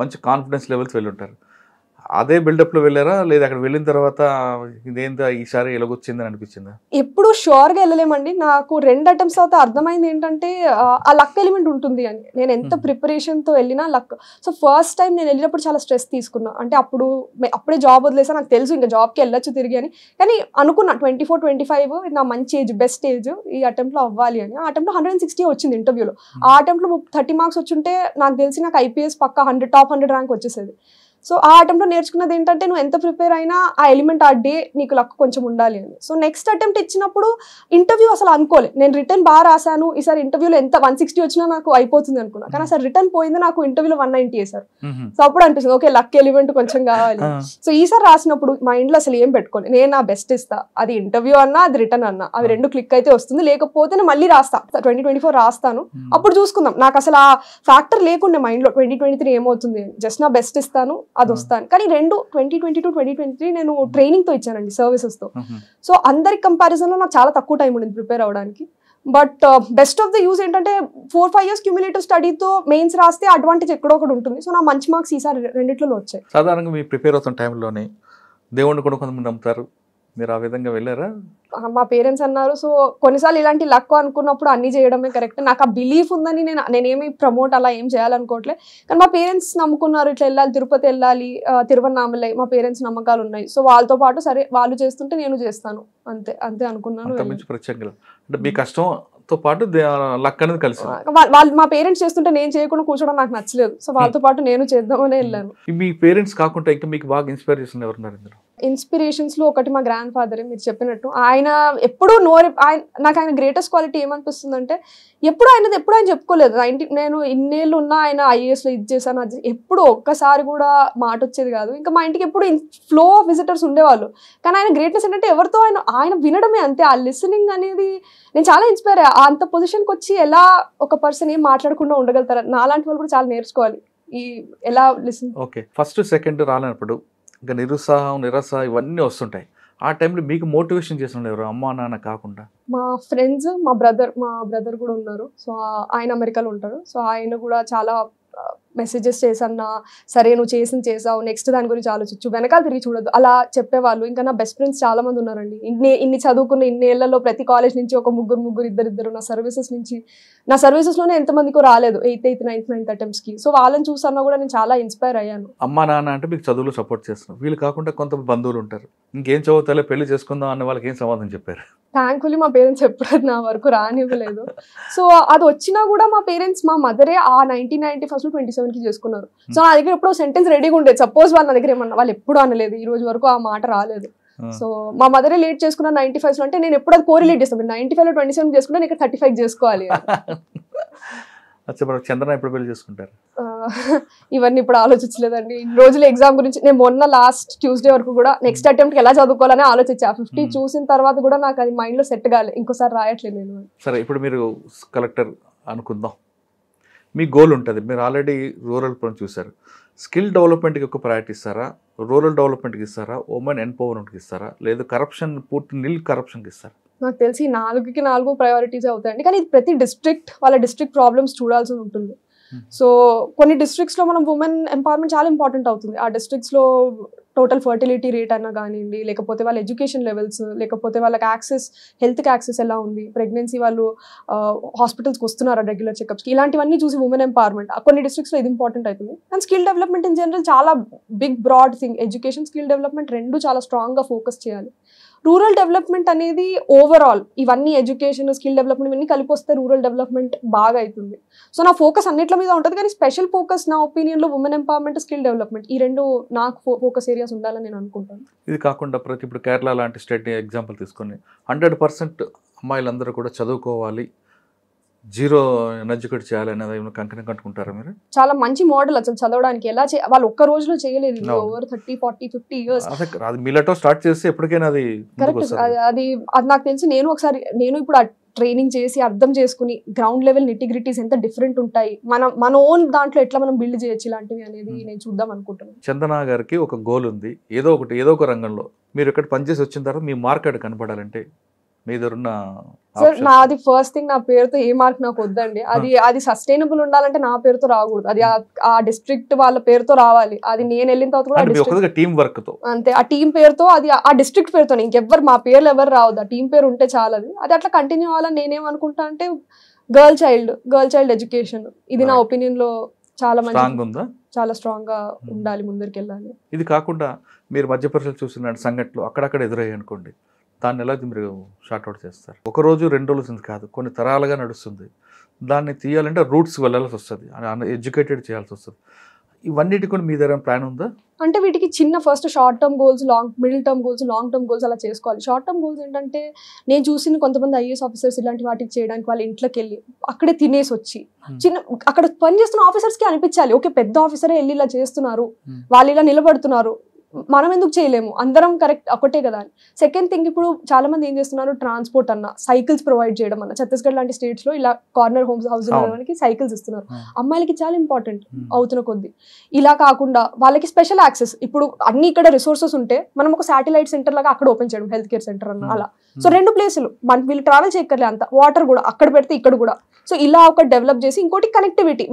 మంచి కాన్ఫిడెన్స్ లెవెల్స్ వెళ్ళుంటారు. అదే బిల్డప్ లో వెళ్ళారా, లేదా అక్కడ వెళ్ళిన తర్వాత ఇదేందా ఈసారి ఎలాగొచ్చిందని అనిపించిందా? ఎప్పుడు షూర్ గా వెళ్ళలేమండి. నాకు 2 attempts తర్వాత అర్థమైంది ఏంటంటే ఆ లక్ ఎలిమెంట్ ఉంటుంది అని. నేను ఎంత ప్రిపరేషన్ తో వెళ్ళినా లక్. సో ఫస్ట్ టైం నేను వెళ్ళినప్పుడు చాలా స్ట్రెస్ తీసుకున్నా. అంటే అప్పుడే జాబ్ వదిలేసా, నాకు తెలుసు ఇంకా జాబ్కి వెళ్ళొచ్చు తిరిగి అని. కానీ అనుకున్నా 24-25 నా మంచి ఏజ్, బెస్ట్ ఏజ్, ఈ అటెంప్ట్ లో అవ్వాలి అని. ఆ అటెంప్ట్ లో 160 వచ్చింది ఇంటర్వ్యూలో. ఆ అటెంప్ట్ లో 30 మార్క్స్ వచ్చుంటే నాకు తెలిసి నాకు ఐపీఎస్ పక్కా టాప్ 100 ర్యాంక్ వచ్చేసేది. సో ఆ అటెంప్ట్ లో నేర్చుకున్నది ఏంటంటే నువ్వు ఎంత ప్రిపేర్ అయినా ఆ ఎలిమెంట్ ఆ డే నీకు లక్ కొంచెం ఉండాలి అని. సో నెక్స్ట్ అటెంప్ట్ ఇచ్చినప్పుడు ఇంటర్వ్యూ అసలు అనుకోలే, నేను రిటర్న్ బాగా రాశాను, ఈసారి ఇంటర్వ్యూలో ఎంత 160 వచ్చినా నాకు అయిపోతుంది అనుకున్నా. కానీ అసలు రిటర్న్ పోయింది, నాకు ఇంటర్వ్యూలో 190 వేశారు. సో అప్పుడు అనిపిస్తుంది ఓకే లక్ ఎలిమెంట్ కొంచెం కావాలి. సో ఈసారి రాసినప్పుడు మైండ్ లో అసలు ఏం పెట్టుకోండి, నేను నా బెస్ట్ ఇస్తా, అది ఇంటర్వ్యూ అన్నా అది రిటర్న్ అన్నా అవి 2 క్లిక్ అయితే వస్తుంది, లేకపోతే నేను మళ్ళీ రాస్తా 2024 రాస్తాను, అప్పుడు చూసుకుందాం. నాకు అసలు ఆ ఫ్యాక్టర్ లేకుండే మైండ్ లో 2023 ఏమవుతుంది, జస్ట్ నా బెస్ట్ ఇస్తాను అది వస్తాను. కానీ 2022-2023 నేను ట్రైనింగ్ తో ఇచ్చానండి, సర్వీసెస్ తో. సో అందరి కంపారిజన్ లో నాకు చాలా తక్కువ టైం ఉండింది ప్రిపేర్ అవ్వడానికి. But best of the use ఏంటంటే 4-5 years క్యూములేటివ్ స్టడీతో మెయిన్స్ రాస్తే అడ్వాంటేజ్ ఎక్కడో ఒకటి ఉంటుంది. సో నా మంచి మార్క్స్ ఈసారి 2 వచ్చాయి. సాధారణంగా మీ ప్రిపేర్ అవుతున్న టైంలోనే దేవుడిని కూడా కొంతమంది నమ్ముతారు, మీరు ఆ విధంగా వెళ్ళారా? మా పేరెంట్స్ అన్నారు. సో కొన్నిసార్లు ఇలాంటి లక్ అనుకున్నప్పుడు అన్ని చేయడమే కరెక్ట్. నాకు ఆ బిలీఫ్ ఉందని నేనేమి ప్రమోట్ అలా ఏం చేయాలనుకోవట్లే. కానీ మా పేరెంట్స్ నమ్ముకున్నారు, ఇట్లా వెళ్ళాలి, తిరుపతి వెళ్ళాలి, తిరువన్నామలై, మా పేరెంట్స్ నమ్మకాలు ఉన్నాయి. సో వాళ్ళతో పాటు సరే వాళ్ళు చేస్తుంటే నేను చేస్తాను, అంతే అనుకున్నాను. అంటే మీ కష్టంతో పాటు లక్ అనేది కలిసి వాళ్ళు మా పేరెంట్స్ చేస్తుంటే నేను చేయకుండా కూర్చోవడం నాకు నచ్చలేదు. సో వాళ్ళతో పాటు నేను చేద్దామని వెళ్ళాను. మీ పేరెంట్స్ కాకుండా ఇంకా మీకు బాగా ఇన్స్పైర్ చేసిన ఎవరున్నారు ఇందులో? ఇన్స్పిరేషన్స్ లో ఒకటి మా గ్రాండ్ ఫాదరే, మీరు చెప్పినట్టు. ఆయన ఎప్పుడూ నాకు ఆయన గ్రేటెస్ట్ క్వాలిటీ ఏమనిపిస్తుంది అంటే ఎప్పుడు ఆయన చెప్పుకోలేదు. నేను ఇన్నేళ్ళు ఉన్నా ఆయన ఐఏఎస్ లో ఇది చేశాను అది, ఎప్పుడు ఒక్కసారి కూడా మాట వచ్చేది కాదు. ఇంకా మా ఇంటికి ఎప్పుడు ఫ్లో ఆఫ్ విజిటర్స్ ఉండేవాళ్ళు. కానీ ఆయన గ్రేట్నెస్ ఏంటంటే ఎవరితో ఆయన వినడమే, అంతే. ఆ లిసనింగ్ అనేది నేను చాలా ఇన్స్పైర్ అయ్యా. అంత పొజిషన్కి వచ్చి ఎలా ఒక పర్సన్ ఏం మాట్లాడకుండా ఉండగలుగుతారు, నాలాంటి వాళ్ళు కూడా చాలా నేర్చుకోవాలి ఈ ఎలా లిసన్. ఓకే, ఫస్ట్ సెకండ్ రాలేనప్పుడు ఇంకా నిరుత్సాహం నిరాశ ఇవన్నీ వస్తుంటాయి. ఆ టైంలో మీకు మోటివేషన్ చేసిన ఎవరు, అమ్మా నాన్న కాకుండా? మా ఫ్రెండ్స్, మా బ్రదర్ కూడా ఉన్నారు. సో ఆయన అమెరికాలో ఉంటారు. సో ఆయన కూడా చాలా మెసేజెస్ చేసన్నా సరే నువ్వు చేసావు నెక్స్ట్ దాని గురించి ఆలోచించు, వెనకాల తిరిగి చూడొద్దు అలా చెప్పేవాళ్ళు. ఇంకా నా బెస్ట్ ఫ్రెండ్స్ చాలా మంది ఉన్నారండి. ఇన్ని చదువుకున్న ఇన్ని ఏళ్లలో ప్రతి కాలేజ్ నుంచి ఒక ముగ్గురు ఇద్దరు నా సర్వీసెస్లోనే ఎంతమందికో రాలేదు 8th 9th అటెంప్ట్స్కి. సో వాళ్ళని చూసన్నా కూడా నేను చాలా ఇన్స్పైర్ అయ్యాను. అమ్మా నాన్న అంటే మీకు చదువులో సపోర్ట్ చేస్తున్నారు, వీళ్ళు కాకుండా కొంత బంధువులు ఉంటారు, ఇంకేం చదువుతాలే పెళ్లి చేసుకుందాం అన్న వాళ్ళకి ఏం సమాధానం చెప్పారు? థ్యాంక్ఫుల్లీ మా పేరెంట్స్ ఎప్పుడు నా వరకు రానివ్వలేదు. సో అది వచ్చినా కూడా మా పేరెంట్స్, మా మదరే ఆ 1991 27కి చేసుకున్నారు. సో నా దగ్గర ఎప్పుడో సెంటెన్స్ రెడీగా ఉండేది. సపోజ్ వాళ్ళ దగ్గర ఏమన్నా, వాళ్ళు ఎప్పుడు అనలేదు, ఈ రోజు వరకు ఆ మాట రాలేదు. సో మా మదరే లేట్ చేసుకున్న 95లో, అంటే నేను ఎప్పుడు అది కోరిలేట్ చేస్తాను, 95లో 27 చేసుకుంటే నేను 35 చేసుకోవాలి. చంద్రన ఎప్పుడు పెళ్లి చేసుకుంటారు? ఇవన్నీ ఇప్పుడు ఆలోచించలేదండి. ఇన్ని రోజులు ఎగ్జామ్ గురించి నేను మొన్న లాస్ట్ ట్యూస్డే వరకు కూడా నెక్స్ట్ అటెంప్ట్కి ఎలా చదువుకోవాలని ఆలోచించా. 50 చూసిన తర్వాత కూడా నాకు అది మైండ్లో సెట్ కాలే, ఇంకోసారి రాయట్లేదు నేను. సరే, ఇప్పుడు మీరు కలెక్టర్ అనుకుందాం, మీ గోల్ ఉంటుంది, మీరు ఆల్రెడీ రూరల్ పని చూసారు. స్కిల్ డెవలప్మెంట్కి ఎక్కువ ప్రయారిటీ ఇస్తారా, రూరల్ డెవలప్మెంట్కి ఇస్తారా, ఉమెన్ ఎంపవర్మెంట్కి ఇస్తారా, లేదు కరప్షన్ పూర్తి నిల్ కరప్షన్కి ఇస్తారా? నాకు తెలిసి 4కి 4 ప్రయారిటీస్ అవుతాయండి. కానీ ఇది ప్రతి డిస్ట్రిక్ట్ వాళ్ళ డిస్ట్రిక్ట్ ప్రాబ్లమ్స్ చూడాల్సి ఉంటుంది. సో కొన్ని డిస్ట్రిక్ట్స్లో మనం ఉమెన్ ఎంపవర్మెంట్ చాలా ఇంపార్టెంట్ అవుతుంది. ఆ డిస్ట్రిక్ట్స్లో టోటల్ ఫర్టిలిటీ రేట్ అన్నా కానివ్వండి, లేకపోతే వాళ్ళ ఎడ్యుకేషన్ లెవెల్స్, లేకపోతే వాళ్ళకి హెల్త్కి యాక్సెస్ ఎలా ఉంది, ప్రెగ్నెన్సీ వాళ్ళు హాస్పిటల్స్కి వస్తున్నారా రెగ్యులర్ చెకప్స్కి, ఇలాంటివన్నీ చూసి ఉమెన్ ఎంపవర్మెంట్ కొన్ని డిస్ట్రిక్ట్స్లో ఇది ఇంపార్టెంట్ అవుతుంది. And skill development in general చాలా big broad thing. Education, skill development రెండు చాలా స్ట్రాంగ్గా ఫోకస్ చేయాలి. రూరల్ డెవలప్మెంట్ అనేది ఓవరాల్ ఇవన్నీ ఎడ్యుకేషన్, స్కిల్ డెవలప్మెంట్ ఇవన్నీ కలిపి వస్తే రూరల్ డెవలప్మెంట్ బాగా అవుతుంది. సో నా ఫోకస్ అన్నిట్ల మీద ఉంటుంది, కానీ స్పెషల్ ఫోకస్ నా ఒపీనియన్లో ఉమెన్ ఎంపవర్మెంట్, స్కిల్ డెవలప్మెంట్, ఈ రెండు నాకు ఫోకస్ ఏరియాస్ ఉండాలని నేను అనుకుంటాను. ఇది కాకుండా ఇప్పుడు కేరళ లాంటి స్టేట్ ఎగ్జాంపుల్ తీసుకొని 100% అమ్మాయిలందరూ కూడా చదువుకోవాలి, జీరో ఎడ్యుకేట్ చేయాలి అనేది కంకణం కట్టుకుంటారా మీరు? చాలా మంచి మోడల్ అసలు చదవడానికి. ఎలా వాళ్ళు ఒక్క రోజులో చేయలేదు, ఓవర్ 30, 40, 50 years. అది మీలతో స్టార్ట్ చేస్తే ఎప్పటికైనా అది కరెక్ట్. అది నాకు తెలిసి నేను ఇప్పుడు ట్రైనింగ్ చేసి అర్థం చేసుకుని గ్రౌండ్ లెవెల్ నిటిగ్రిటీస్ ఎంత డిఫరెంట్ ఉంటాయి, మన ఓన్ దాంట్లో ఎట్లా మనం బిల్డ్ చేయొచ్చు ఇలాంటివి అనేది నేను చూద్దాం అనుకుంటున్నాను. చందన గారికి ఒక గోల్ ఉంది, ఏదో ఒక రంగంలో మీరు ఇక్కడ పనిచేసి వచ్చిన తర్వాత మీ మార్కెట్ కనపడాలంటే మీ దగ్గర ఉన్న సార్, నాది ఫస్ట్ థింగ్, నా పేరుతో ఏ మార్క్ నాకు వద్దండి. అది సస్టైనబుల్ ఉండాలంటే నా పేరుతో రాకూడదు, అది ఆ డిస్ట్రిక్ట్ వాళ్ళ పేరుతో రావాలి. అది నేను వెళ్ళిన తర్వాత కూడా టీం వర్క్ తో అంతే, ఆ టీం పేరుతో, అది ఆ డిస్ట్రిక్ట్ పేరుతో, ఇంకెవ్వరు మా పేర్లు ఎవరు రావద్దు, ఆ టీం పేరు ఉంటే చాలది. అది అట్లా కంటిన్యూ అవ్వాలని నేనేమనుకుంటా అంటే గర్ల్ చైల్డ్ ఎడ్యుకేషన్, ఇది నా ఒపీనియన్ లో చాలా మంచి, చాలా స్ట్రాంగ్ గా ఉండాలి, ముందరికి వెళ్ళాలి. ఇది కాకుండా మీరు మధ్యప్రదేశ్ చూసిన సంఘటనలు అక్కడక్కడ ఎదురయ్యాయి అనుకోండి, దాన్ని ఎలా మీరు షార్ట్అవుట్ చేస్తారు? ఒక రోజు 2 రోజులు కాదు, కొన్ని తరాలుగా నడుస్తుంది. దాన్ని తీయాలంటే రూట్స్ వెళ్ళాల్సి వస్తుంది, ఎడ్యుకేటెడ్ చేయాల్సి వస్తుంది. ఇవన్నిటి కూడా మీ దగ్గర ప్లాన్ ఉందా? అంటే వీటికి చిన్న first short term goals, middle term goals, long term goals అలా చేసుకోవాలి. షార్ట్ టర్మ్ గోల్స్ ఏంటంటే, నేను చూసిన కొంతమంది ఐఏఎస్ ఆఫీసర్స్ ఇలాంటి వాటికి చేయడానికి వాళ్ళ ఇంట్లోకి వెళ్ళి అక్కడే తినేసి వచ్చి అక్కడ పని చేస్తున్న ఆఫీసర్స్కి అనిపించాలి, ఓకే పెద్ద ఆఫీసరే వెళ్ళి ఇలా చేస్తున్నారు, వాళ్ళు ఇలా నిలబడుతున్నారు, మనం ఎందుకు చేయలేము, అందరం కరెక్ట్ ఒకటే కదా అని. సెకండ్ థింగ్, ఇప్పుడు చాలా మంది ఏం చేస్తున్నారు, ట్రాన్స్పోర్ట్ అన్న, సైకిల్స్ ప్రొవైడ్ చేయడం అన్న. ఛత్తీస్గఢ్ లాంటి స్టేట్స్ లో ఇలా కార్నర్ హౌస్ సైకిల్స్ ఇస్తున్నారు. అమ్మాయిలకి చాలా ఇంపార్టెంట్ అవుతున్న కొద్ది. ఇలా కాకుండా వాళ్ళకి స్పెషల్ యాక్సెస్, ఇప్పుడు అన్ని ఇక్కడ రిసోర్సెస్ ఉంటే మనం ఒక శాటిలైట్ సెంటర్ లాగా అక్కడ ఓపెన్ చేయడం, హెల్త్ కేర్ సెంటర్ అన్న అలా. సో 2 ప్లేసులు వీళ్ళు ట్రావెల్ చేయక్కర్లే అంత, వాటర్ కూడా అక్కడ పెడితే ఇక్కడ కూడా. సో ఇలా ఒక డెవలప్ చేసి, ఇంకోటి కనెక్టివిటీ,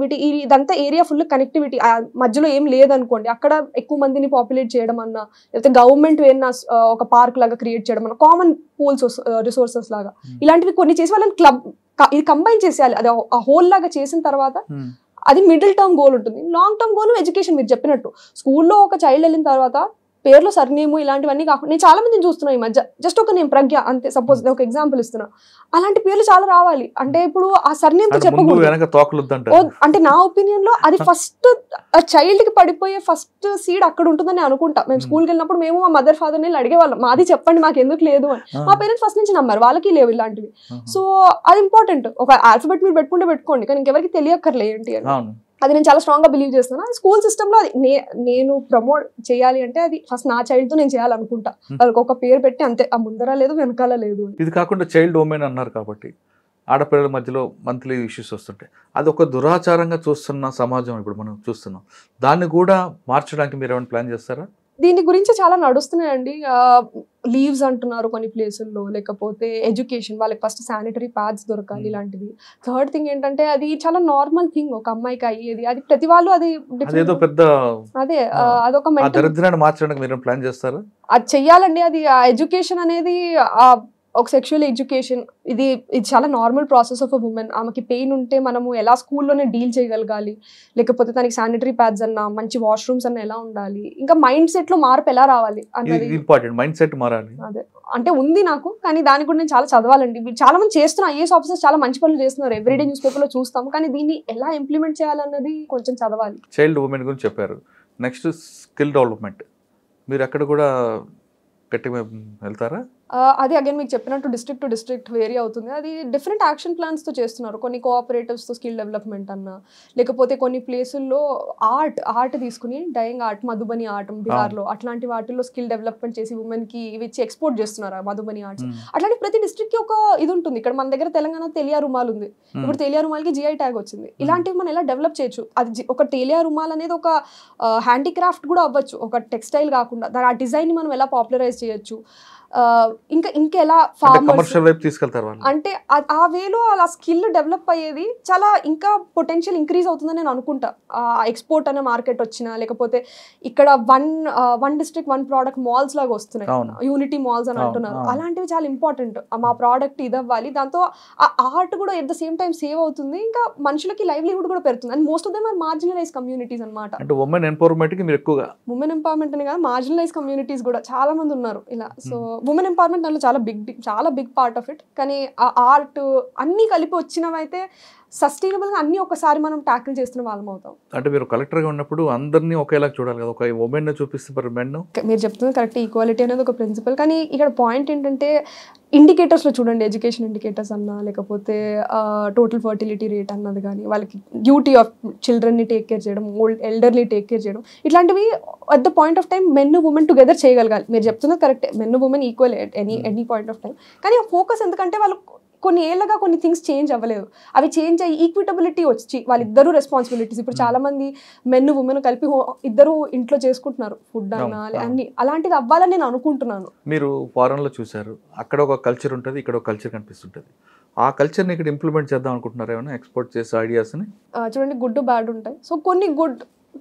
ఇదంతా ఏరియా ఫుల్ కనెక్టివిటీ, మధ్యలో ఏం లేదనుకోండి, అక్కడ ఎక్కువ మందిని పాపులేట్ చేయడం అన్నా, లేకపోతే గవర్నమెంట్ ఏమన్నా ఒక పార్క్ లాగా క్రియేట్ చేయడం అన్న, కామన్ పూల్స్ రిసోర్సెస్ లాగా ఇలాంటివి కొన్ని చేసి వాళ్ళని ఇది కంబైన్ చేసేయాలి. అది ఆ హోల్ లాగా చేసిన తర్వాత అది మిడిల్ టర్మ్ గోల్ ఉంటుంది. లాంగ్ టర్మ్ గోల్ ఎడ్యుకేషన్, మీరు చెప్పినట్టు స్కూల్లో ఒక చైల్డ్ వెళ్ళిన తర్వాత పేర్లో సర్నేము ఇలాంటివన్నీ కాకుండా, నేను చాలా మందిని చూస్తున్నా ఈ మధ్య, జస్ట్ ఒక నేను ప్రజ్ఞ అంతే, సపోజ్ ఒక ఎగ్జాంపుల్ ఇస్తున్నా, అలాంటి పేర్లు చాలా రావాలి. అంటే ఇప్పుడు ఆ సర్నేమ్ తో చెప్పకూడదు. అంటే నా ఒపీనియన్ లో అది ఫస్ట్ ఆ చైల్డ్ కి పడిపోయే ఫస్ట్ సీడ్ అక్కడ ఉంటుందని అనుకుంటా. మేము స్కూల్కి వెళ్ళినప్పుడు మేము మా మదర్ ఫాదర్ ని అడిగేవాళ్ళం, మాది చెప్పండి మాకు ఎందుకు లేదు అని. మా పేరెంట్స్ ఫస్ట్ నుంచి నమ్మారు, వాళ్ళకి లేవు ఇలాంటివి. సో అది ఇంపార్టెంట్. ఒక ఆల్ఫాబెట్ మీరు పెట్టుకోండి, కానీ ఇంకెవరికి తెలియక్కర్లే ఏంటి అని. అది నేను చాలా స్ట్రాంగ్ గా బిలీవ్ చేస్తున్నాను. స్కూల్ సిస్టమ్ లో నేను ప్రమోట్ చేయాలి అంటే అది ఫస్ట్ నా చైల్డ్ తో నేను చేయాలనుకుంటా. వాళ్ళకి ఒక పేరు పెట్టి అంతే, ఆ ముందర లేదు వెనకాల లేదు. ఇది కాకుండా చైల్డ్ ఉమెన్ అన్నారు కాబట్టి ఆడపిల్లల మధ్యలో మంత్లీ ఇష్యూస్ వస్తుంటాయి, అది ఒక దురాచారంగా చూస్తున్న సమాజం ఇప్పుడు మనం చూస్తున్నాం. దాన్ని కూడా మార్చడానికి మీరు ఏమైనా ప్లాన్ చేస్తారా? దీని గురించి చాలా నడుస్తున్నాయండి. లీవ్స్ అంటున్నారు కొన్ని ప్లేసుల్లో, లేకపోతే ఎడ్యుకేషన్, వాళ్ళకి ఫస్ట్ శానిటరీ ప్యాడ్స్ దొరకాలి ఇలాంటివి. థర్డ్ థింగ్ ఏంటంటే అది చాలా నార్మల్ థింగ్ ఒక అమ్మాయికి అయ్యేది. అది ప్రతి వాళ్ళు అది అదేదో పెద్ద అదే అదొక ఆ దరిద్రాన్ని మార్చడానికి మీరు ప్లాన్ చేస్తారు. అది చెయ్యాలండి. అది ఆ ఎడ్యుకేషన్ అనేది ఒక సెక్షువల్ ఎడ్యుకేషన్ ఇది చాలా normal process of a women. ఆమెకి పెయిన్ ఉంటే మనము ఎలా స్కూల్లోనే డీల్ చేయగలగాలి, లేకపోతే తనకి శానిటరీ ప్యాడ్స్ అన్నా, మంచి వాష్రూమ్స్ అన్నా ఎలా ఉండాలి, ఇంకా మైండ్ సెట్ లో మార్పు ఎలా రావాలి అన్నది ఇంపార్టెంట్. మైండ్ సెట్ మారాలి. అదే అంటే ఉంది నాకు, కానీ దాని కూడా నేను చాలా చదవాలండి. చాలా మంది చేస్తున్నారు, ఐఏఎస్ ఆఫీసర్స్ చాలా మంచి పనులు చేస్తున్నారు, ఎవ్రీడే న్యూస్ పేపర్ లో చూస్తాం, కానీ దీన్ని ఎలా ఇంప్లిమెంట్ చేయాలన్నది కొంచెం చదవాలి. చైల్డ్ ఉమెన్ గురించి చెప్పారు. నెక్స్ట్ స్కిల్ డెవలప్మెంట్, మీరు అక్కడ కూడా గట్టిగా వెళ్తారా? అది అగైన్ మీకు చెప్పినట్టు డిస్ట్రిక్ట్ టు డిస్ట్రిక్ట్ వేరీ అవుతుంది. అది డిఫరెంట్ యాక్షన్ ప్లాన్స్తో చేస్తున్నారు. కొన్ని కోఆపరేటివ్స్తో స్కిల్ డెవలప్మెంట్ అన్న, లేకపోతే కొన్ని ప్లేసుల్లో ఆర్ట్ తీసుకుని డయింగ్ ఆర్ట్, మధుబని ఆర్ట్ బీహార్లో, అట్లాంటి వాటిల్లో స్కిల్ డెవలప్మెంట్ చేసి ఉమెన్కి ఇవి ఇచ్చి ఎక్స్పోర్ట్ చేస్తున్నారు మధుబని ఆర్ట్స్. అట్లాంటి ప్రతి డిస్ట్రిక్ట్కి ఒక ఇది ఉంటుంది. ఇక్కడ మన దగ్గర తెలంగాణ తెలియా రుమాల్ ఉంది, ఇప్పుడు తెలియా రుమాల్కి జిఐ ట్యాగ్ వచ్చింది. ఇలాంటివి మనం ఎలా డెవలప్ చేయొచ్చు? అది ఒక తెలియా రుమాల్ అనేది ఒక హ్యాండీక్రాఫ్ట్ కూడా అవ్వచ్చు, ఒక టెక్స్టైల్ కాకుండా. ఆ డిజైన్ మనం ఎలా పాపులరైజ్ చేయొచ్చు, ఇంకా ఎలా కమర్షియల్ వైపు తీసుకెళ్తారు అంటే ఆ వేలో అలా స్కిల్ డెవలప్ అయ్యేది చాలా ఇంకా పొటెన్షియల్ ఇంక్రీజ్ అవుతుందని నేను అనుకుంటా. ఎక్స్పోర్ట్ అనే మార్కెట్ వచ్చినా, లేకపోతే ఇక్కడ one district one product malls లాగా వస్తున్నాయి, యూనిటీ మాల్స్ అని అంటున్నారు. అలాంటివి చాలా ఇంపార్టెంట్. మా ప్రోడక్ట్ ఇది అవ్వాలి, దాంతో ఆ ఆర్ట్ కూడా at the same time save అవుతుంది, ఇంకా మనుషులకి లైవ్లీహుడ్ కూడా పెరుగుతుంది. And most of them are marginalise communities అనమాట. అంటే ఉమెన్ ఎంపవర్మెంట్ కి మీరు ఎక్కువగా ఉమెన్ ఎంపవర్మెంట్ అని కాదు, మార్జినలైజ్ కమ్యూనిటీస్ కూడా చాలా మంది ఉన్నారు ఇలా. సో ఉమెన్ ఎంపవర్మెంట్ దాంట్లో చాలా బిగ్ పార్ట్ ఆఫ్ ఇట్. కానీ ఆ ఆర్ట్ అన్నీ కలిపి వచ్చినవైతే సస్టైనబుల్ గా అన్ని ఒకసారి మనం ట్యాకిల్ చేస్తున్న వాళ్ళం అవుతాం. అంటే మీరు కలెక్టర్ గా ఉన్నప్పుడు అందరినీ ఒకేలా చూడాలి కదా, ఒక ఉమెన్ చూపిస్తే మెన్. మీరు చెప్తుంది కరెక్ట్, ఈక్వాలిటీ అనేది ఒక ప్రిన్సిపల్. కానీ ఇక్కడ పాయింట్ ఏంటంటే ఇండికేటర్స్లో చూడండి, ఎడ్యుకేషన్ ఇండికేటర్స్ అన్నా, లేకపోతే టోటల్ ఫర్టిలిటీ రేట్ అన్నది కానీ, వాళ్ళకి డ్యూటీ ఆఫ్ చిల్డ్రన్ని టేక్ కేర్ చేయడం, ఎల్డర్లీ టేక్ కేర్ చేయడం, ఇట్లాంటివి at the point of time men women together చేయగలగాలి. మీరు చెప్తున్నది కరెక్టే, men women equal at any point of time. కానీ ఫోకస్ ఎందుకంటే వాళ్ళు కొన్ని ఏళ్ళగా కొన్ని థింగ్స్ చేంజ్ అవ్వలేదు, అవి చేంజ్ అయ్యి ఈక్విటబిలిటీ వచ్చి వాళ్ళిద్దరూ రెస్పాన్సిబిలిటీస్. ఇప్పుడు చాలా మంది మెన్ ఉమెన్ కలిపి ఇద్దరు ఇంట్లో చేసుకుంటున్నారు, ఫుడ్ అన్నా అన్ని. అలాంటిది అవ్వాలని నేను అనుకుంటున్నాను. మీరు ఫారెన్లో చూసారు, అక్కడ ఒక కల్చర్ ఉంటుంది, ఇక్కడ ఒక కల్చర్ కనిపిస్తుంటుంది. ఆ కల్చర్ని ఇక్కడ ఇంప్లిమెంట్ చేద్దాం అనుకుంటున్నారు ఏమైనా, ఎక్స్పోర్ట్ చేసే ఐడియాస్ని? చూడండి, గుడ్ బ్యాడ్ ఉంటాయి. సో కొన్ని గుడ్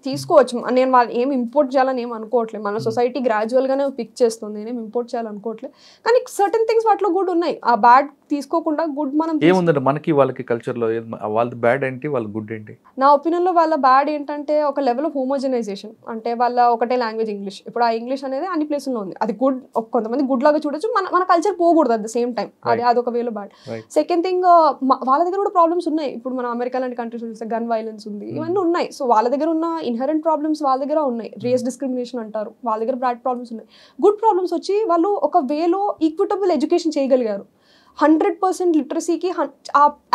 తీసుకోవచ్చు. నేను వాళ్ళు ఏమి ఇంపోర్ట్ చేయాలని ఏమి అనుకోవట్లేదు. మన సొసైటీ గ్రాడ్యువల్గానే పిక్ చేస్తుంది, నేనేమి ఇంపోర్ట్ చేయాలనుకోవట్లేదు. కానీ సర్టన్ థింగ్స్ వాటిలో గుడ్ ఉన్నాయి. ఆ బ్యాడ్ తీసుకోకుండా గుడ్ మనం ఏముందంటే మనకి వాళ్ళకి కల్చర్లో వాళ్ళది బ్యాడ్ ఏంటి, వాళ్ళ గుడ్ ఏంటి? నా ఒపీనియన్లో వాళ్ళ బ్యాడ్ ఏంటంటే ఒక లెవెల్ ఆఫ్ హోమోజనైజేషన్. అంటే వాళ్ళ ఒకటే లాంగ్వేజ్ ఇంగ్లీష్. ఇప్పుడు ఆ ఇంగ్లీష్ అనేది అన్ని ప్లేసుల్లో ఉంది. అది గుడ్, కొంతమంది గుడ్ లాగా చూడొచ్చు, మన కల్చర్ పోకూడదు అట్ ద సేమ్ టైం. అదొక వేలో బ్యాడ్. సెకండ్ థింగ్, వాళ్ళ దగ్గర కూడా ప్రాబ్లమ్స్ ఉన్నాయి. ఇప్పుడు మన అమెరికా లాంటి కంట్రీస్ చూస్తే గన్ వైలెన్స్ ఉంది, ఇవన్నీ ఉన్నాయి. సో వాళ్ళ దగ్గర ఉన్న ఇన్హరెంట్ ప్రాబ్లమ్స్ వాళ్ళ దగ్గర ఉన్నాయి. రేస్ డిస్క్రిమినేషన్ అంటారు, వాళ్ళ దగ్గర బ్యాడ్ ప్రాబ్లమ్స్ ఉన్నాయి. గుడ్ ప్రాబ్లమ్స్ వచ్చి వాళ్ళు ఒక వేలో ఈక్విటబుల్ ఎడ్యుకేషన్ చేయగలిగారు. 100% లిటరసీకి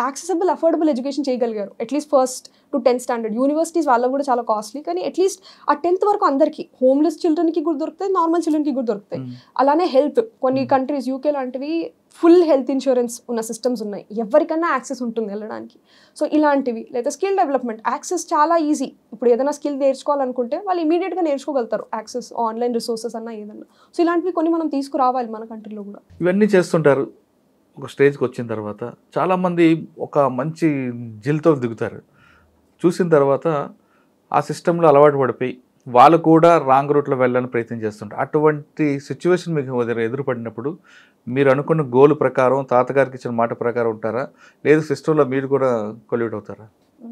యాక్సెసిబుల్ అఫోర్డబుల్ ఎడ్యుకేషన్ చేయగలిగారు. At least first to 10th standard. Universities వాళ్ళకు కూడా చాలా కాస్ట్లీ, కానీ అట్లీస్ట్ ఆ 10th వరకు అందరికీ, హోమ్లెస్ చిల్డ్రన్కి కూడా దొరుకుతాయి, నార్మల్ చిల్డ్రన్కి కూడా దొరుకుతాయి. అలానే హెల్త్, కొన్ని కంట్రీస్ యూకే లాంటివి ఫుల్ హెల్త్ ఇన్సూరెన్స్ ఉన్న సిస్టమ్స్ ఉన్నాయి, ఎవరికైనా యాక్సెస్ ఉంటుంది వెళ్ళడానికి. సో ఇలాంటివి. లేదా స్కిల్ డెవలప్మెంట్, యాక్సెస్ చాలా ఈజీ. ఇప్పుడు ఏదైనా స్కిల్ నేర్చుకోవాలనుకుంటే వాళ్ళు ఇమీడియట్గా నేర్చుకోగలుగుతారు, యాక్సెస్ ఆన్లైన్ రిసోర్సెస్ అన్నా ఏదన్నా. సో ఇలాంటివి కొన్ని మనం తీసుకురావాలి మన కంట్రీలో కూడా. ఇవన్నీ చేస్తుంటారు. ఒక స్టేజ్కి వచ్చిన తర్వాత చాలామంది ఒక మంచి జిల్తో దిగుతారు. చూసిన తర్వాత ఆ సిస్టంలో అలవాటు పడిపోయి వాళ్ళు కూడా రాంగ్ రూట్లో వెళ్ళాలని ప్రయత్నం చేస్తుంటారు. అటువంటి సిచ్యువేషన్ మీకు ఎదురుపడినప్పుడు మీరు అనుకున్న గోల్ ప్రకారం, తాతగారికి ఇచ్చిన మాట ప్రకారం ఉంటారా, లేదు సిస్టంలో మీరు కూడా కొల్యూట్ అవుతారా?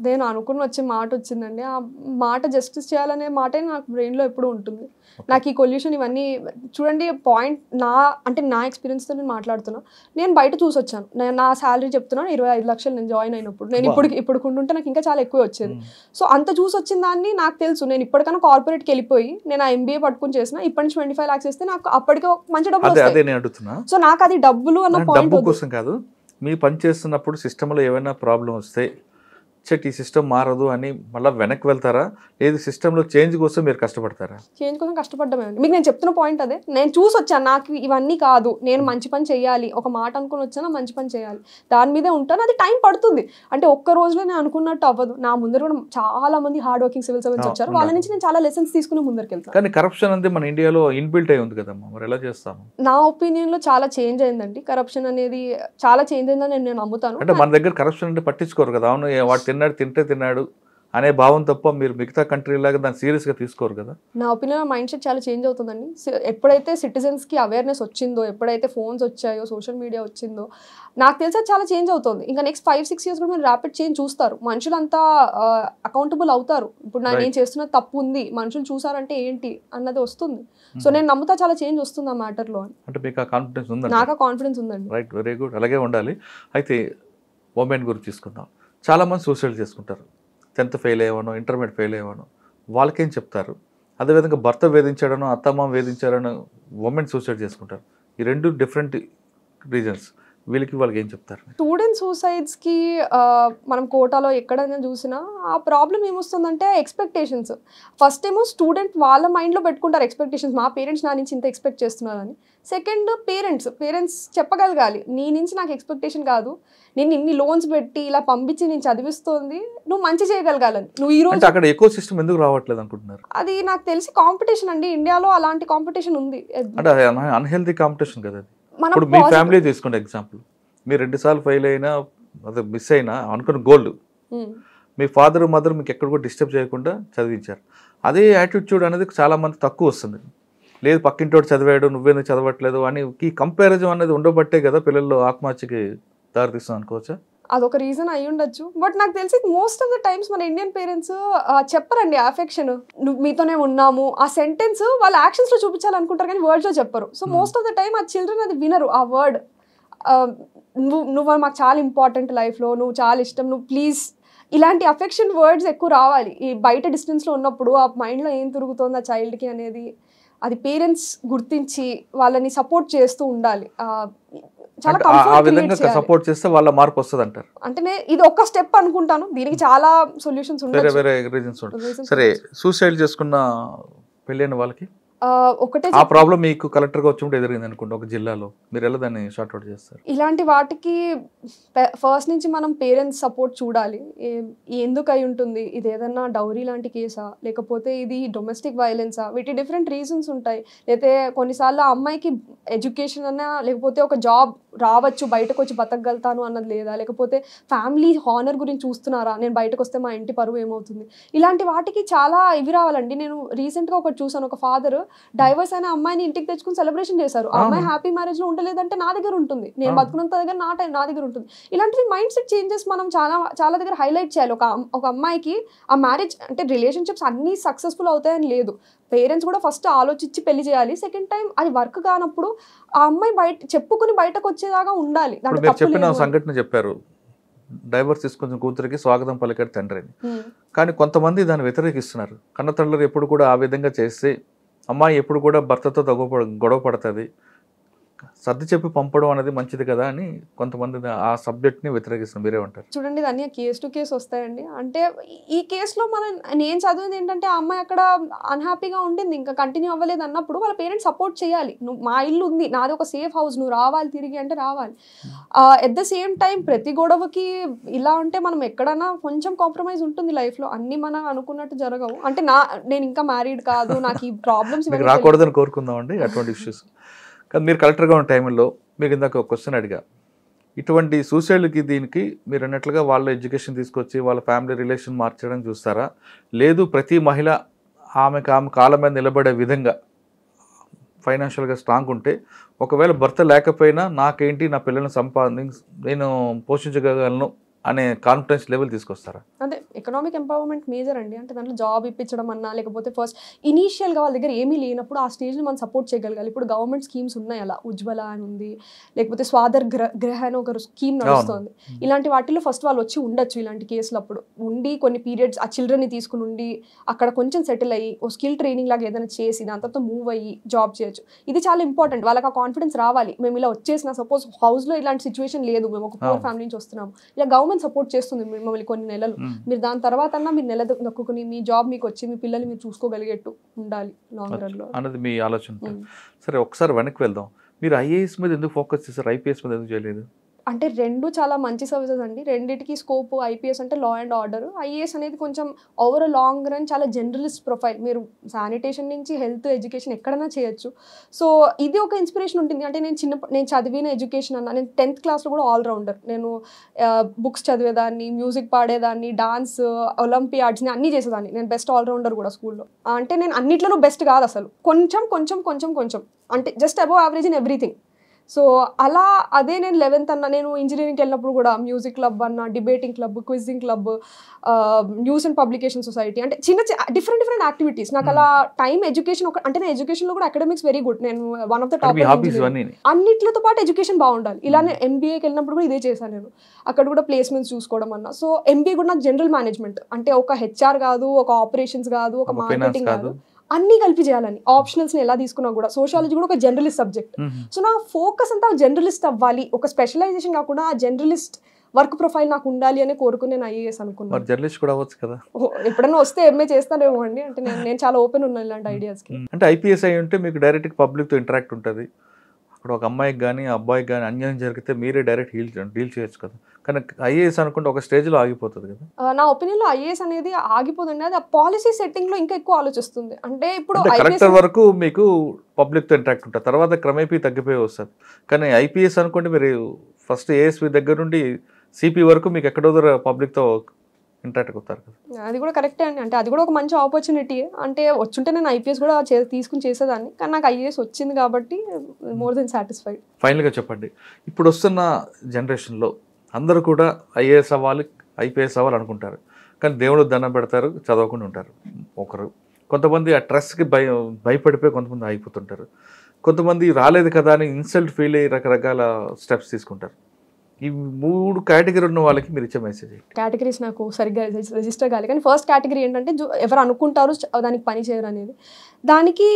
నేను అనుకుని వచ్చే మాట వచ్చిందండి. ఆ మాట జస్టిస్ చేయాలనే మాటే నాకు బ్రెయిన్లో ఎప్పుడూ ఉంటుంది. నాకు ఈ కొల్యూషన్ ఇవన్నీ చూడండి, పాయింట్ నా ఎక్స్పీరియన్స్తో నేను మాట్లాడుతున్నా. నేను బయట చూసి వచ్చాను. నేను నా శాలరీ చెప్తున్నాను 25 లక్షలు నేను జాయిన్ అయినప్పుడు. నేను ఇప్పుడు కొంటుంటే నాకు ఇంకా చాలా ఎక్కువ వచ్చేది. సో అంత చూసి వచ్చిన దాన్ని నాకు తెలుసు. నేను ఇప్పటికైనా కార్పొరేట్కి వెళ్ళిపోయి నేను ఆ MBA పట్టుకుని చేసిన, ఇప్పటి నుంచి 25 lakhs ఇస్తే నాకు అప్పటికే మంచి డబ్బులు వస్తాయి. సో నాకు అది డబ్బులు అన్న పాయింట్ కోసం కాదు, మీ పని చేస్తున్నప్పుడు సిస్టంలో ఏమైనా ప్రాబ్లం వస్తే చెట్ ఈ సిస్టమ్ మారదు అని మళ్ళీ వెనక్కి వెళ్తారా, లేదు సిస్టంలో చేంజ్ కోసం మీరు కష్టపడతారా? చేంజ్ కోసం కష్టపడ్డమే అండి. మీకు నేను చెప్తున్న పాయింట్ అదే. నేను చూసి వచ్చాను, నాకు ఇవన్నీ కాదు, నేను మంచి పని చేయాలి, ఒక మాట అనుకుని వచ్చాను, మంచి పని చేయాలి, దాని మీదే ఉంటాను. అది టైం పడుతుంది. అంటే ఒక్క రోజులో నేను అనుకున్నట్టు అవ్వదు. నా ముందర కూడా చాలా మంది హార్డ్ వర్కింగ్ సివిల్ సర్వెంట్స్ వచ్చారు, వాళ్ళ నుంచి నేను చాలా లెసన్స్ తీసుకుని ముందరికి వెళ్తాను. కానీ కరప్షన్ అనేది మన ఇండియాలో ఇన్బిల్ట్ అయి ఉంది కదమ్మా, మరి ఎలా చేస్తాము? నా ఒపీనియన్లో చాలా చేంజ్ అయిందండి. కరప్షన్ అనేది చాలా చేంజ్ అయిందని నేను నమ్ముతాను. అంటే మన దగ్గర కరప్షన్ అంటే పట్టించుకోరు కదా. అవును వాడు తిన్నాడు అనే భావం తప్ప మీరు మిగతా కంట్రీ లాగా దాన్ని సీరియస్గా తీసుకోరు కదా. నా ఒపీనియన్ మైండ్ సెట్ చాలా చేంజ్ అవుతుందండి. ఎప్పుడైతే సిటిజన్స్కి అవేర్నెస్ వచ్చిందో, ఎప్పుడైతే ఫోన్స్ వచ్చాయో, సోషల్ మీడియా వచ్చిందో, నాకు తెలిసి చాలా చేంజ్ అవుతుంది. ఇంకా నెక్స్ట్ 5-6 years కూడా మీరు ర్యాపిడ్ చేంజ్ చూస్తారు. మనుషులంతా అకౌంటబుల్ అవుతారు. ఇప్పుడు నేను చేస్తున్న తప్పు ఉంది, మనుషులు చూసారంటే ఏంటి అన్నది వస్తుంది. సో నేను నమ్ముతా చాలా చేంజ్ వస్తుంది ఆ మ్యాటర్లో. అంటే మీకు ఆ కాన్ఫిడెన్స్ ఉందండి? నాకు ఆ కాన్ఫిడెన్స్ ఉందండి. రైట్, వెరీ గుడ్, అలాగే ఉండాలి. అయితే ఉమెన్ గురించి తీసుకుందాం. చాలామంది సూసైడ్ చేసుకుంటారు. 10th ఫెయిల్ అయ్యాను, ఇంటర్మీడియట్ ఫెయిల్ అయ్యాను, వాళ్ళకేం చెప్తారు? అదేవిధంగా భర్త వేధించాడనో అత్తమ్మ వేధించాడనో ఉమెన్ సూసైడ్ చేసుకుంటారు. ఈ రెండు డిఫరెంట్ రీజన్స్. వాళ్ళకి ఏం చెప్తారు? స్టూడెంట్ సూసైడ్స్కి మనం కోటాలో ఎక్కడైనా చూసినా ఆ ప్రాబ్లం ఏమొస్తుందంటే ఎక్స్పెక్టేషన్స్. ఫస్ట్ ఏమో స్టూడెంట్ వాళ్ళ మైండ్లో పెట్టుకుంటారు ఎక్స్పెక్టేషన్స్, మా పేరెంట్స్ నా నుంచి ఇంత ఎక్స్పెక్ట్ చేస్తున్నారని. సెకండ్ పేరెంట్స్ చెప్పగలగాలి, నీ నుంచి నాకు ఎక్స్పెక్టేషన్ కాదు, నేను ఇన్ని లోన్స్ పెట్టి ఇలా పంపించి నేను చదివిస్తుంది, నువ్వు మంచి చేయగలగాలని. నువ్వు ఈ రోజు అక్కడ ఎకో సిస్టమ్ ఎందుకు రావట్లేదు అనుకుంటున్నారు? అది నాకు తెలిసి కాంపిటీషన్ అండి. ఇండియాలో అలాంటి కాంపిటీషన్ ఉంది. అంటే అన్హెల్తీ కాంపిటీషన్ కదా. ఇప్పుడు మీ ఫ్యామిలీ తీసుకోండి ఎగ్జాంపుల్. మీరు 2 సార్లు ఫెయిల్ అయినా, అదే మిస్ అయినా అనుకున్న గోల్డ్, మీ ఫాదర్ మదర్ మీకు ఎక్కడ కూడా డిస్టర్బ్ చేయకుండా చదివించారు. అదే యాటిట్యూడ్ అనేది చాలా మంది తక్కువ వస్తుంది. లేదు పక్కింటోడు చదివాడు నువ్వేందుకు చదవట్లేదు అని ఈ కంపారిజన్ అనేది ఉండబట్టే కదా పిల్లల్లో ఆత్మహత్యకి దారితీస్తుంది అనుకోవచ్చా? అదొక రీజన్ అయి ఉండొచ్చు. బట్ నాకు తెలిసి మోస్ట్ ఆఫ్ ద టైమ్స్ మన ఇండియన్ పేరెంట్స్ చెప్పరండి అఫెక్షన్, నువ్వు మీతోనే ఉన్నాము ఆ సెంటెన్స్ వాళ్ళ యాక్షన్స్లో చూపించాలనుకుంటారు కానీ వర్డ్స్లో చెప్పరు. So most of the time ఆ చిల్డ్రన్ అది వినరు ఆ వర్డ్. నువ్వు మాకు చాలా ఇంపార్టెంట్ లైఫ్లో, నువ్వు చాలా ఇష్టం, నువ్వు ప్లీజ్, ఇలాంటి అఫెక్షన్ వర్డ్స్ ఎక్కువ రావాలి. ఈ బయట డిస్టెన్స్లో ఉన్నప్పుడు ఆ మైండ్లో ఏం తిరుగుతోంది ఆ చైల్డ్కి అనేది అది పేరెంట్స్ గుర్తించి వాళ్ళని సపోర్ట్ చేస్తూ ఉండాలి. ఆ విధంగా సపోర్ట్ చేస్తే వాళ్ళ మార్పు వస్తుంది అంటారు. అంటే ఇది ఒక స్టెప్ అనుకుంటాను, దీనికి చాలా సొల్యూషన్స్ ఉంటాయి, వేరే రీజన్స్ ఉంటాయి. సరే, సూసైడ్ చేసుకున్న పెళ్ళైన వాళ్ళకి ఒకటే ఆ ప్రాబ్లం మీకు కలెక్టర్గా వచ్చినప్పుడు ఎదిరింది అనుకోండి ఒక జిల్లాలో, మీరు ఎలా దాన్ని షార్ట్ అవుట్ చేస్తారు? ఇలాంటి వాటికి ఫస్ట్ నుంచి మనం పేరెంట్స్ సపోర్ట్ చూడాలి. ఎందుకు అయి ఉంటుంది, ఇది ఏదన్నా డౌరీ లాంటి కేసా, లేకపోతే ఇది డొమెస్టిక్ వైలెన్సా, వీటి డిఫరెంట్ రీజన్స్ ఉంటాయి. లేకపోతే కొన్నిసార్లు ఆ అమ్మాయికి ఎడ్యుకేషన్ అన్నా, లేకపోతే ఒక జాబ్ రావచ్చు, బయటకు వచ్చి బతకగలుగుతాను అన్నది లేదా, లేకపోతే ఫ్యామిలీ హానర్ గురించి చూస్తున్నారా, నేను బయటకు వస్తే మా ఇంటి పరువు ఏమవుతుంది, ఇలాంటి వాటికి చాలా ఇవి రావాలండి. నేను రీసెంట్గా ఒకటి చూసాను, ఒక ఫాదర్ డైవర్స్ అయిన అమ్మాయిని ఇంటికి తెచ్చుకుని సెలబ్రేషన్ చేశారు. ఆ అమ్మాయి హ్యాపీ మ్యారేజ్ లో ఉండలేదంటే నా దగ్గర ఉంటుంది, నేను బతుకున్నంత దగ్గర నా దగ్గర ఉంటుంది. ఇలాంటివి మైండ్ సెట్ చేంజెస్ మనం చాలా దగ్గర హైలైట్ చేయాలి. ఒక అమ్మాయికి ఆ మ్యారేజ్ అంటే రిలేషన్షిప్స్ అన్ని సక్సెస్ఫుల్ అవుతాయని లేదు. పేరెంట్స్ కూడా ఫస్ట్ ఆలోచించి పెళ్లి చేయాలి. సెకండ్ టైం అది వర్క్ కానప్పుడు ఆ అమ్మాయి చెప్పుకుని బయటకు వచ్చేదాకా ఉండాలి. చెప్పిన సంఘటన చెప్పారు, డైవర్స్ తీసుకున్న కూతురికి స్వాగతం పలికాడు తండ్రి అని. కానీ కొంతమంది దాన్ని వ్యతిరేకిస్తున్నారు. కన్న తల్లులు ఎప్పుడు కూడా ఆ విధంగా చేస్తే అమ్మాయి ఎప్పుడు కూడా భర్తతో గొడవ పడుతుంది, సర్ది చెప్పి పంపడం అనేది మంచిది కదా అని కొంతమంది ఆ సబ్జెక్ట్ని వ్యతిరేకిస్తున్నారు. మీరే ఉంటారు. చూడండి, దాన్ని కేస్ టు కేసు వస్తాయండి. అంటే ఈ కేసులో నేను చదివింది ఏంటంటే ఆ అమ్మాయి అక్కడ అన్హ్యాపీగా ఉండింది, ఇంకా కంటిన్యూ అవ్వలేదు అన్నప్పుడు వాళ్ళ పేరెంట్స్ సపోర్ట్ చేయాలి. నువ్వు మా ఇల్లు ఉంది, నాది ఒక సేఫ్ హౌస్, నువ్వు రావాలి తిరిగి అంటే రావాలి. ఎట్ ద సేమ్ టైం ప్రతి గొడవకి ఇలా ఉంటే మనం ఎక్కడన్నా కొంచెం కాంప్రమైజ్ ఉంటుంది లైఫ్లో. అన్ని మనం అనుకున్నట్టు జరగవు. అంటే నేను ఇంకా మ్యారీడ్ కాదు, నాకు ఈ ప్రాబ్లమ్స్ రాకూడదని కోరుకుందామండి అటువంటి ఇష్యూస్. కానీ మీరు కలెక్టర్గా ఉన్న టైంలో మీకు ఇందాక ఒక క్వశ్చన్ అడిగా, ఇటువంటి సూసైడ్కి దీనికి మీరు అన్నట్లుగా వాళ్ళ ఎడ్యుకేషన్ తీసుకొచ్చి వాళ్ళ ఫ్యామిలీ రిలేషన్ మార్చడం చూస్తారా, లేదు ప్రతి మహిళ ఆమె కాళ్ళ మీద నిలబడే విధంగా ఫైనాన్షియల్గా స్ట్రాంగ్ ఉంటే, ఒకవేళ భర్త లేకపోయినా నాకేంటి నా పిల్లల్ని నేను పోషించగలను అనే కాన్ఫిడెన్స్ లెవెల్ తీసుకొస్తారా? అదే ఎకనామిక్ ఎంపవర్మెంట్ మేజర్ అండి. అంటే దాంట్లో జాబ్ ఇప్పించడం అన్నా, లేకపోతే ఫస్ట్ ఇనీషియల్గా వాళ్ళ దగ్గర ఏమీ లేనప్పుడు ఆ స్టేజ్ని మనం సపోర్ట్ చేయగలగాలి. ఇప్పుడు గవర్నమెంట్ స్కీమ్స్ ఉన్నాయి, అలా ఉజ్వల అని ఉంది, లేకపోతే స్వాదర్ గ్రహ అని ఒక స్కీమ్ నడుస్తుంది. ఇలాంటి వాటిలో ఫస్ట్ వాళ్ళు వచ్చి ఉండొచ్చు. ఇలాంటి కేసులు అప్పుడు ఉండి కొన్ని పీరియడ్స్ ఆ చిల్డ్రన్ని తీసుకుని ఉండి అక్కడ కొంచెం సెటిల్ అయ్యి ఓ స్కిల్ ట్రైనింగ్ లాగా ఏదైనా చేసి దాని తర్వాత మూవ్ అయ్యి జాబ్ చేయొచ్చు. ఇది చాలా ఇంపార్టెంట్. వాళ్ళకి ఆ కాన్ఫిడెన్స్ రావాలి. మేము ఇలా వచ్చేసిన సపోజ్ హౌస్లో ఇలాంటి సిచ్యువేషన్ లేదు, మేము ఒక పూర్ ఫ్యామిలీ నుంచి వస్తున్నాము, ఇలా గవర్నమెంట్ గవర్నమెంట్ సపోర్ట్ చేస్తుంది మిమ్మల్ని కొన్ని నెలలు, మీరు దాని తర్వాత అన్నా మీరు నెల దక్కుని మీ జాబ్ మీకు వచ్చి మీ పిల్లల్ని మీరు చూసుకోగలిగేట్టు ఉండాలి లాంగ్ రన్లో అన్నది మీ ఆలోచన. సరే ఒకసారి వెనక్కి వెళ్దాం. మీరు ఐఏఎస్ మీద ఎందుకు ఫోకస్ చేశారు, ఐపీఎస్ మీద ఎందుకు చేయలేదు? అంటే రెండు చాలా మంచి సర్వీసెస్ అండి, రెండింటికి స్కోప్. ఐపీఎస్ అంటే లా అండ్ ఆర్డర్, ఐఏఎస్ అనేది కొంచెం ఓవర్ లాంగ్ రన్ చాలా జనరలిస్ట్ ప్రొఫైల్. మీరు శానిటేషన్ నుంచి హెల్త్ ఎడ్యుకేషన్ ఎక్కడైనా చేయొచ్చు. సో ఇది ఒక ఇన్స్పిరేషన్ ఉంటుంది. అంటే నేను చదివిన ఎడ్యుకేషన్ అన్న, నేను 10th క్లాస్లో కూడా ఆల్రౌండర్. నేను బుక్స్ చదివేదాన్ని, మ్యూజిక్ పాడేదాన్ని, డాన్స్, ఒలింపియాడ్స్ని అన్నీ చేసేదాన్ని. నేను బెస్ట్ ఆల్రౌండర్ కూడా స్కూల్లో. అంటే నేను అన్నిట్లోనూ బెస్ట్ కాదు అసలు, కొంచెం కొంచెం కొంచెం కొంచెం అంటే just above average in everything. So అలా అదే నేను 11th అన్న, నేను ఇంజనీరింగ్కి వెళ్ళినప్పుడు కూడా మ్యూజిక్ క్లబ్ అన్న, debating club, quizzing club, news and publication society, అంటే చిన్న డిఫరెంట్ యాక్టివిటీస్. నాకు అలా టైం ఎడ్యుకేషన్ అంటే నేను ఎడ్యుకేషన్లో కూడా అకాడమిక్స్ వెరీ గుడ్, నేను వన్ ఆఫ్ ద టాప్. అన్నిట్లతో పాటు ఎడ్యుకేషన్ బాగుండాలి. ఇలానే ఎంబీఏకి వెళ్ళినప్పుడు కూడా ఇదే చేశాను నేను. అక్కడ కూడా ప్లేస్మెంట్స్ చూసుకోవడం అన్న. సో ఎంబీఏ కూడా నాకు జనరల్ మేనేజ్మెంట్, అంటే ఒక హెచ్ఆర్ కాదు, ఒక ఆపరేషన్స్ కాదు, ఒక మార్కెటింగ్ కాదు, అన్నీ కలిపి చేయాలని. ఆప్షనల్స్ని ఎలా తీసుకున్నా కూడా, సోషాలజీ కూడా ఒక జనరలిస్ట్ సబ్జెక్ట్. సో నా ఫోకస్ అంతా జనరలిస్ట్ అవ్వాలి, ఒక స్పెషలైజేషన్ కాకుండా జనరలిస్ట్ వర్క్ ప్రొఫైల్ నాకు ఉండాలి అని కోరుకుని నేను ఐఏఎస్ అనుకున్నాను. జర్నలిస్ట్ కూడా అవ్వచ్చు కదా, ఎప్పుడైనా వస్తే ఎంఏ చేస్తానేమో అండి. అంటే నేను చాలా ఓపెన్ ఉన్నాను ఇలాంటి ఐడియాస్కి. అంటే ఐపీఎస్ అయి ఉంటే మీకు డైరెక్ట్ పబ్లిక్తో ఇంటరాక్ట్ ఉంటుంది. అక్కడ ఒక అమ్మాయికి కానీ అబ్బాయికి కానీ అన్యాయం జరిగితే మీరే డైరెక్ట్ డీల్ చేయొచ్చు కదా. కానీ ఐఏఎస్ అనుకుంటే ఒక స్టేజ్లో ఆగిపోతుంది కదా. నా ఒపీనియన్లో ఐఏఎస్ అనేది ఆగిపోతుంది, అది ఆ పాలసీ సెట్టింగ్లో ఇంకా ఎక్కువ ఆలోచిస్తుంది. అంటే ఇప్పుడు కలెక్టర్ వరకు మీకు పబ్లిక్తో ఇంటరాక్ట్ ఉంటుంది, తర్వాత క్రమేపీ తగ్గిపోయి వస్తుంది. కానీ ఐపీఎస్ అనుకుంటే మీరు ఫస్ట్ ఏఎస్పీ దగ్గర నుండి సిపి వరకు మీకు ఎక్కడో పబ్లిక్తో ఇంటరాక్ట్ అవుతారు కదా. అది కూడా కరెక్టే అండి. అంటే అది కూడా ఒక మంచి ఆపర్చునిటీ. అంటే వచ్చుంటే నేను ఐపీఎస్ కూడా తీసుకుని చేసేదాన్ని, కానీ నాకు ఐఏఎస్ వచ్చింది కాబట్టి మోర్ దెన్ సాటిస్ఫైడ్. ఫైనల్గా చెప్పండి, ఇప్పుడు వస్తున్న జనరేషన్లో అందరూ కూడా ఐఏఎస్ అవ్వాలి, ఐపీఎస్ అవ్వాలి అనుకుంటారు, కానీ దేవుడు దండం పెడతారు, చదవకుండా ఉంటారు ఒకరు. కొంతమంది ఆ ట్రస్ట్కి భయపడిపోయి కొంతమంది ఆగిపోతుంటారు. కొంతమంది రాలేదు కదా అని ఇన్సల్ట్ ఫీల్ అయ్యి రకరకాల స్టెప్స్ తీసుకుంటారు. ఈ 3 కేటగిరీ ఉన్న వాళ్ళకి మీరు ఇచ్చే మెసేజ్? కేటగిరీస్ నాకు సరిగ్గా రిజిస్టర్ కాలేదు, కానీ ఫస్ట్ కేటగిరీ ఏంటంటే ఎవరు అనుకుంటారు దానికి పని చేయరు అనేది. దానికి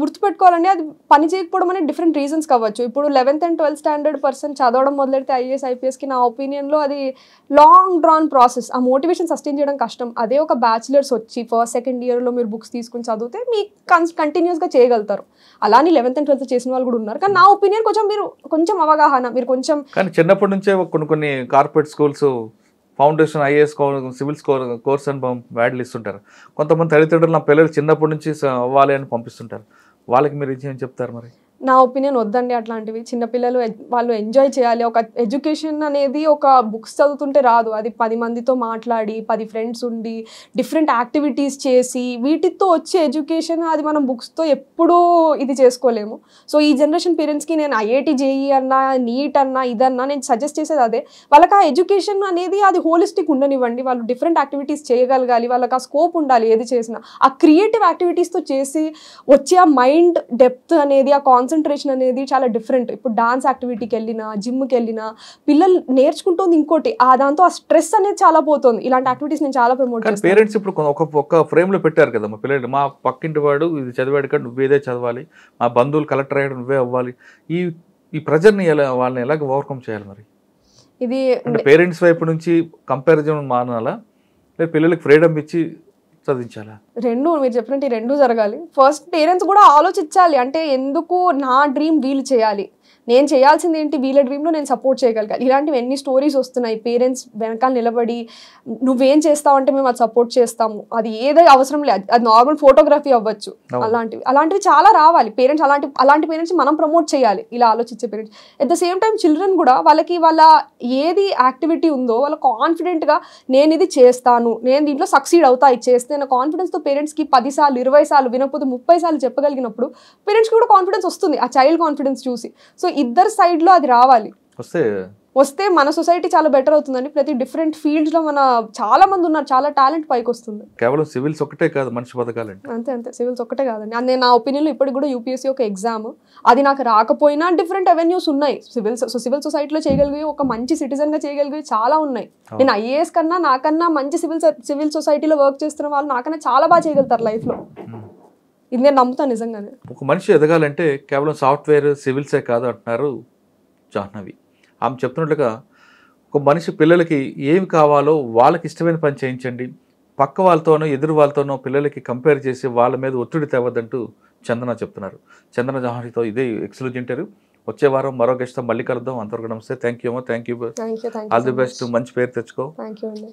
గుర్తుపెట్టుకోవాలండి, అది పని చేయకపోవడం అనేది డిఫరెంట్ రీజన్స్ కావచ్చు. ఇప్పుడు 11th and 12th standard person చదవడం మొదలెడితే ఐఏఎస్ ఐపీఎస్కి నా ఒపీనియన్లో అది లాంగ్ డ్రాన్ ప్రాసెస్. ఆ మోటివేషన్ సస్టైన్ చేయడం కష్టం. అదే ఒక బ్యాచిలర్స్ వచ్చి ఫస్ట్ సెకండ్ ఇయర్లో మీరు బుక్స్ తీసుకుని చదివితే మీకు కంటిన్యూస్గా చేయగలుగుతారు. అలానే 11th and 12th చేసిన వాళ్ళు కూడా ఉన్నారు. కానీ నా ఒపీనియన్ కొంచెం అవగాహన, మీరు కొంచెం. కానీ చిన్నప్పటి నుంచే కొన్ని corporate schools foundation IAS civils course అని వ్యాడ్లు ఇస్తుంటారు. కొంతమంది తల్లిదండ్రులు నా పిల్లలు చిన్నప్పటి నుంచి అవ్వాలి అని పంపిస్తుంటారు. వాళ్ళకి మీరు ఏం చెప్తారు మరి? నా ఒపీనియన్ వద్దండి అట్లాంటివి. చిన్నపిల్లలు వాళ్ళు ఎంజాయ్ చేయాలి. ఒక ఎడ్యుకేషన్ అనేది ఒక బుక్స్ చదువుతుంటే రాదు, అది 10 మందితో మాట్లాడి, 10 ఫ్రెండ్స్ ఉండి, డిఫరెంట్ యాక్టివిటీస్ చేసి, వీటితో వచ్చే ఎడ్యుకేషన్ అది మనం బుక్స్తో ఎప్పుడూ ఇది చేసుకోలేము. సో ఈ జనరేషన్ పేరెంట్స్కి నేను ఐఐటి జేఈ అన్నా, నీట్ అన్నా, ఇదన్నా నేను సజెస్ట్ చేసేది అదే. వాళ్ళకి ఆ ఎడ్యుకేషన్ అనేది అది హోలిస్టిక్ ఉండనివ్వండి, వాళ్ళు డిఫరెంట్ యాక్టివిటీస్ చేయగలగాలి, వాళ్ళకి ఆ స్కోప్ ఉండాలి. ఏది చేసినా ఆ క్రియేటివ్ యాక్టివిటీస్తో చేసి వచ్చే ఆ మైండ్ డెప్త్ అనేది, ఆ కాన్సన్ట్రేషన్ అనేది చాలా డిఫరెంట్. ఇప్పుడు డాన్స్ యాక్టివిటీకి వెళ్ళినా, జిమ్కి వెళ్ళినా పిల్లలు నేర్చుకుంటుంది ఇంకోటి, దాంతో ఆ స్ట్రెస్ అనేది చాలా పోతుంది. ఇలాంటి యాక్టివిటీస్ నేను చాలా ప్రమోట్ చేస్తాను. పేరెంట్స్ ఇప్పుడు ఒక ఫ్రేమ్లో పెట్టారు కదా, మా పిల్లలు, మా పక్కింటి వాడు ఇది చదివాడు కదా నువ్వేదే చదవాలి, మా బంధువులు కలెక్టర్ అయ్యాడు నువ్వే అవ్వాలి, ఈ ప్రెజర్ని వాళ్ళని ఎలాగ ఓవర్కమ్ చేయాలి మరి? ఇది పేరెంట్స్ వైపు నుంచి కంపారిజన్ మానాలా, లేదా పిల్లలకి ఫ్రీడమ్ ఇచ్చి చదివించాలా? రెండు, మీరు చెప్పినట్టు 2 జరగాలి. ఫస్ట్ పేరెంట్స్ కూడా ఆలోచించాలి. అంటే ఎందుకు నా డ్రీమ్ వీళ్ళు చేయాలి, నేను చేయాల్సింది ఏంటి, వీళ్ళ డ్రీమ్లో నేను సపోర్ట్ చేయగలగాలి. ఇలాంటివి ఎన్ని స్టోరీస్ వస్తున్నాయి. పేరెంట్స్ వెనకాల నిలబడి నువ్వేం చేస్తావంటే మేము అది సపోర్ట్ చేస్తాము, అది ఏదో అవసరం లేదు, అది నార్మల్ ఫోటోగ్రఫీ అవ్వచ్చు, అలాంటివి చాలా రావాలి. పేరెంట్స్ అలాంటి పేరెంట్స్ మనం ప్రమోట్ చేయాలి, ఇలా ఆలోచించే parents. At the same time children కూడా వాళ్ళకి వాళ్ళ ఏది యాక్టివిటీ ఉందో వాళ్ళు కాన్ఫిడెంట్గా నేను ఇది చేస్తాను, నేను దీంట్లో సక్సీడ్ అవుతా, ఇది చేస్తే నా కాన్ఫిడెన్స్తో పేరెంట్స్కి 10 సార్లు 20 సార్లు వినకపోతే 30 సార్లు చెప్పగలిగినప్పుడు పేరెంట్స్కి కూడా కాన్ఫిడెన్స్ వస్తుంది, ఆ చైల్డ్ కాన్ఫిడెన్స్ చూసి. సో ఇద్దరు సైడ్లో అది రావాలి. వస్తే మన సొసైటీ చాలా బెటర్ అవుతుందండి. ప్రతి డిఫరెంట్ ఫీల్డ్స్లో మన చాలా మంది ఉన్నారు, చాలా టాలెంట్ పైకి వస్తుంది. కేవలం సివిల్స్ ఒకటే కాదు మనిషి బతకాలంటే. అంతే సివిల్స్ ఒకటే కాదండి. నేను నా ఒపీనియన్లో ఇప్పటికి కూడా యూపీఎస్సీ ఒక ఎగ్జామ్, అది నాకు రాకపోయినా డిఫరెంట్ అవెన్యూస్ ఉన్నాయి. సివిల్ సొసైటీలో చేయగలిగే, ఒక మంచి సిటిజన్గా చేయగలిగే చాలా ఉన్నాయి. నేను ఐఏఎస్ కన్నా నాకన్నా మంచి సివిల్ సొసైటీలో వర్క్ చేస్తున్న వాళ్ళు నాకన్నా చాలా బాగా చేయగలుగుతారు లైఫ్లో. ఇది నేను నమ్ముతాను నిజంగానే. ఒక మనిషి ఎదగాలంటే కేవలం సాఫ్ట్వేర్ సివిల్సే కాదు అంటున్నారు జాహ్నవి. ఆమె చెప్తున్నట్లుగా ఒక మనిషి పిల్లలకి ఏమి కావాలో వాళ్ళకి ఇష్టమైన పని చేయించండి, పక్క వాళ్ళతోనో ఎదురు వాళ్ళతోనో పిల్లలకి కంపేర్ చేసి వాళ్ళ మీద ఒత్తిడి తేవద్దంటూ చందన చెప్తున్నారు. చందన జహారితో ఇదే ఎక్స్క్లూజివ్ ఇంటర్వ్యూ. వచ్చే వారం మరో గెస్ట్తో మళ్ళీ కలుద్దాం. అంతవరకు నమస్తే. థ్యాంక్ యూ అమ్మా. Thank you. Thank you all the best. మంచి పేరు తెచ్చుకో. థ్యాంక్ యూ అండి.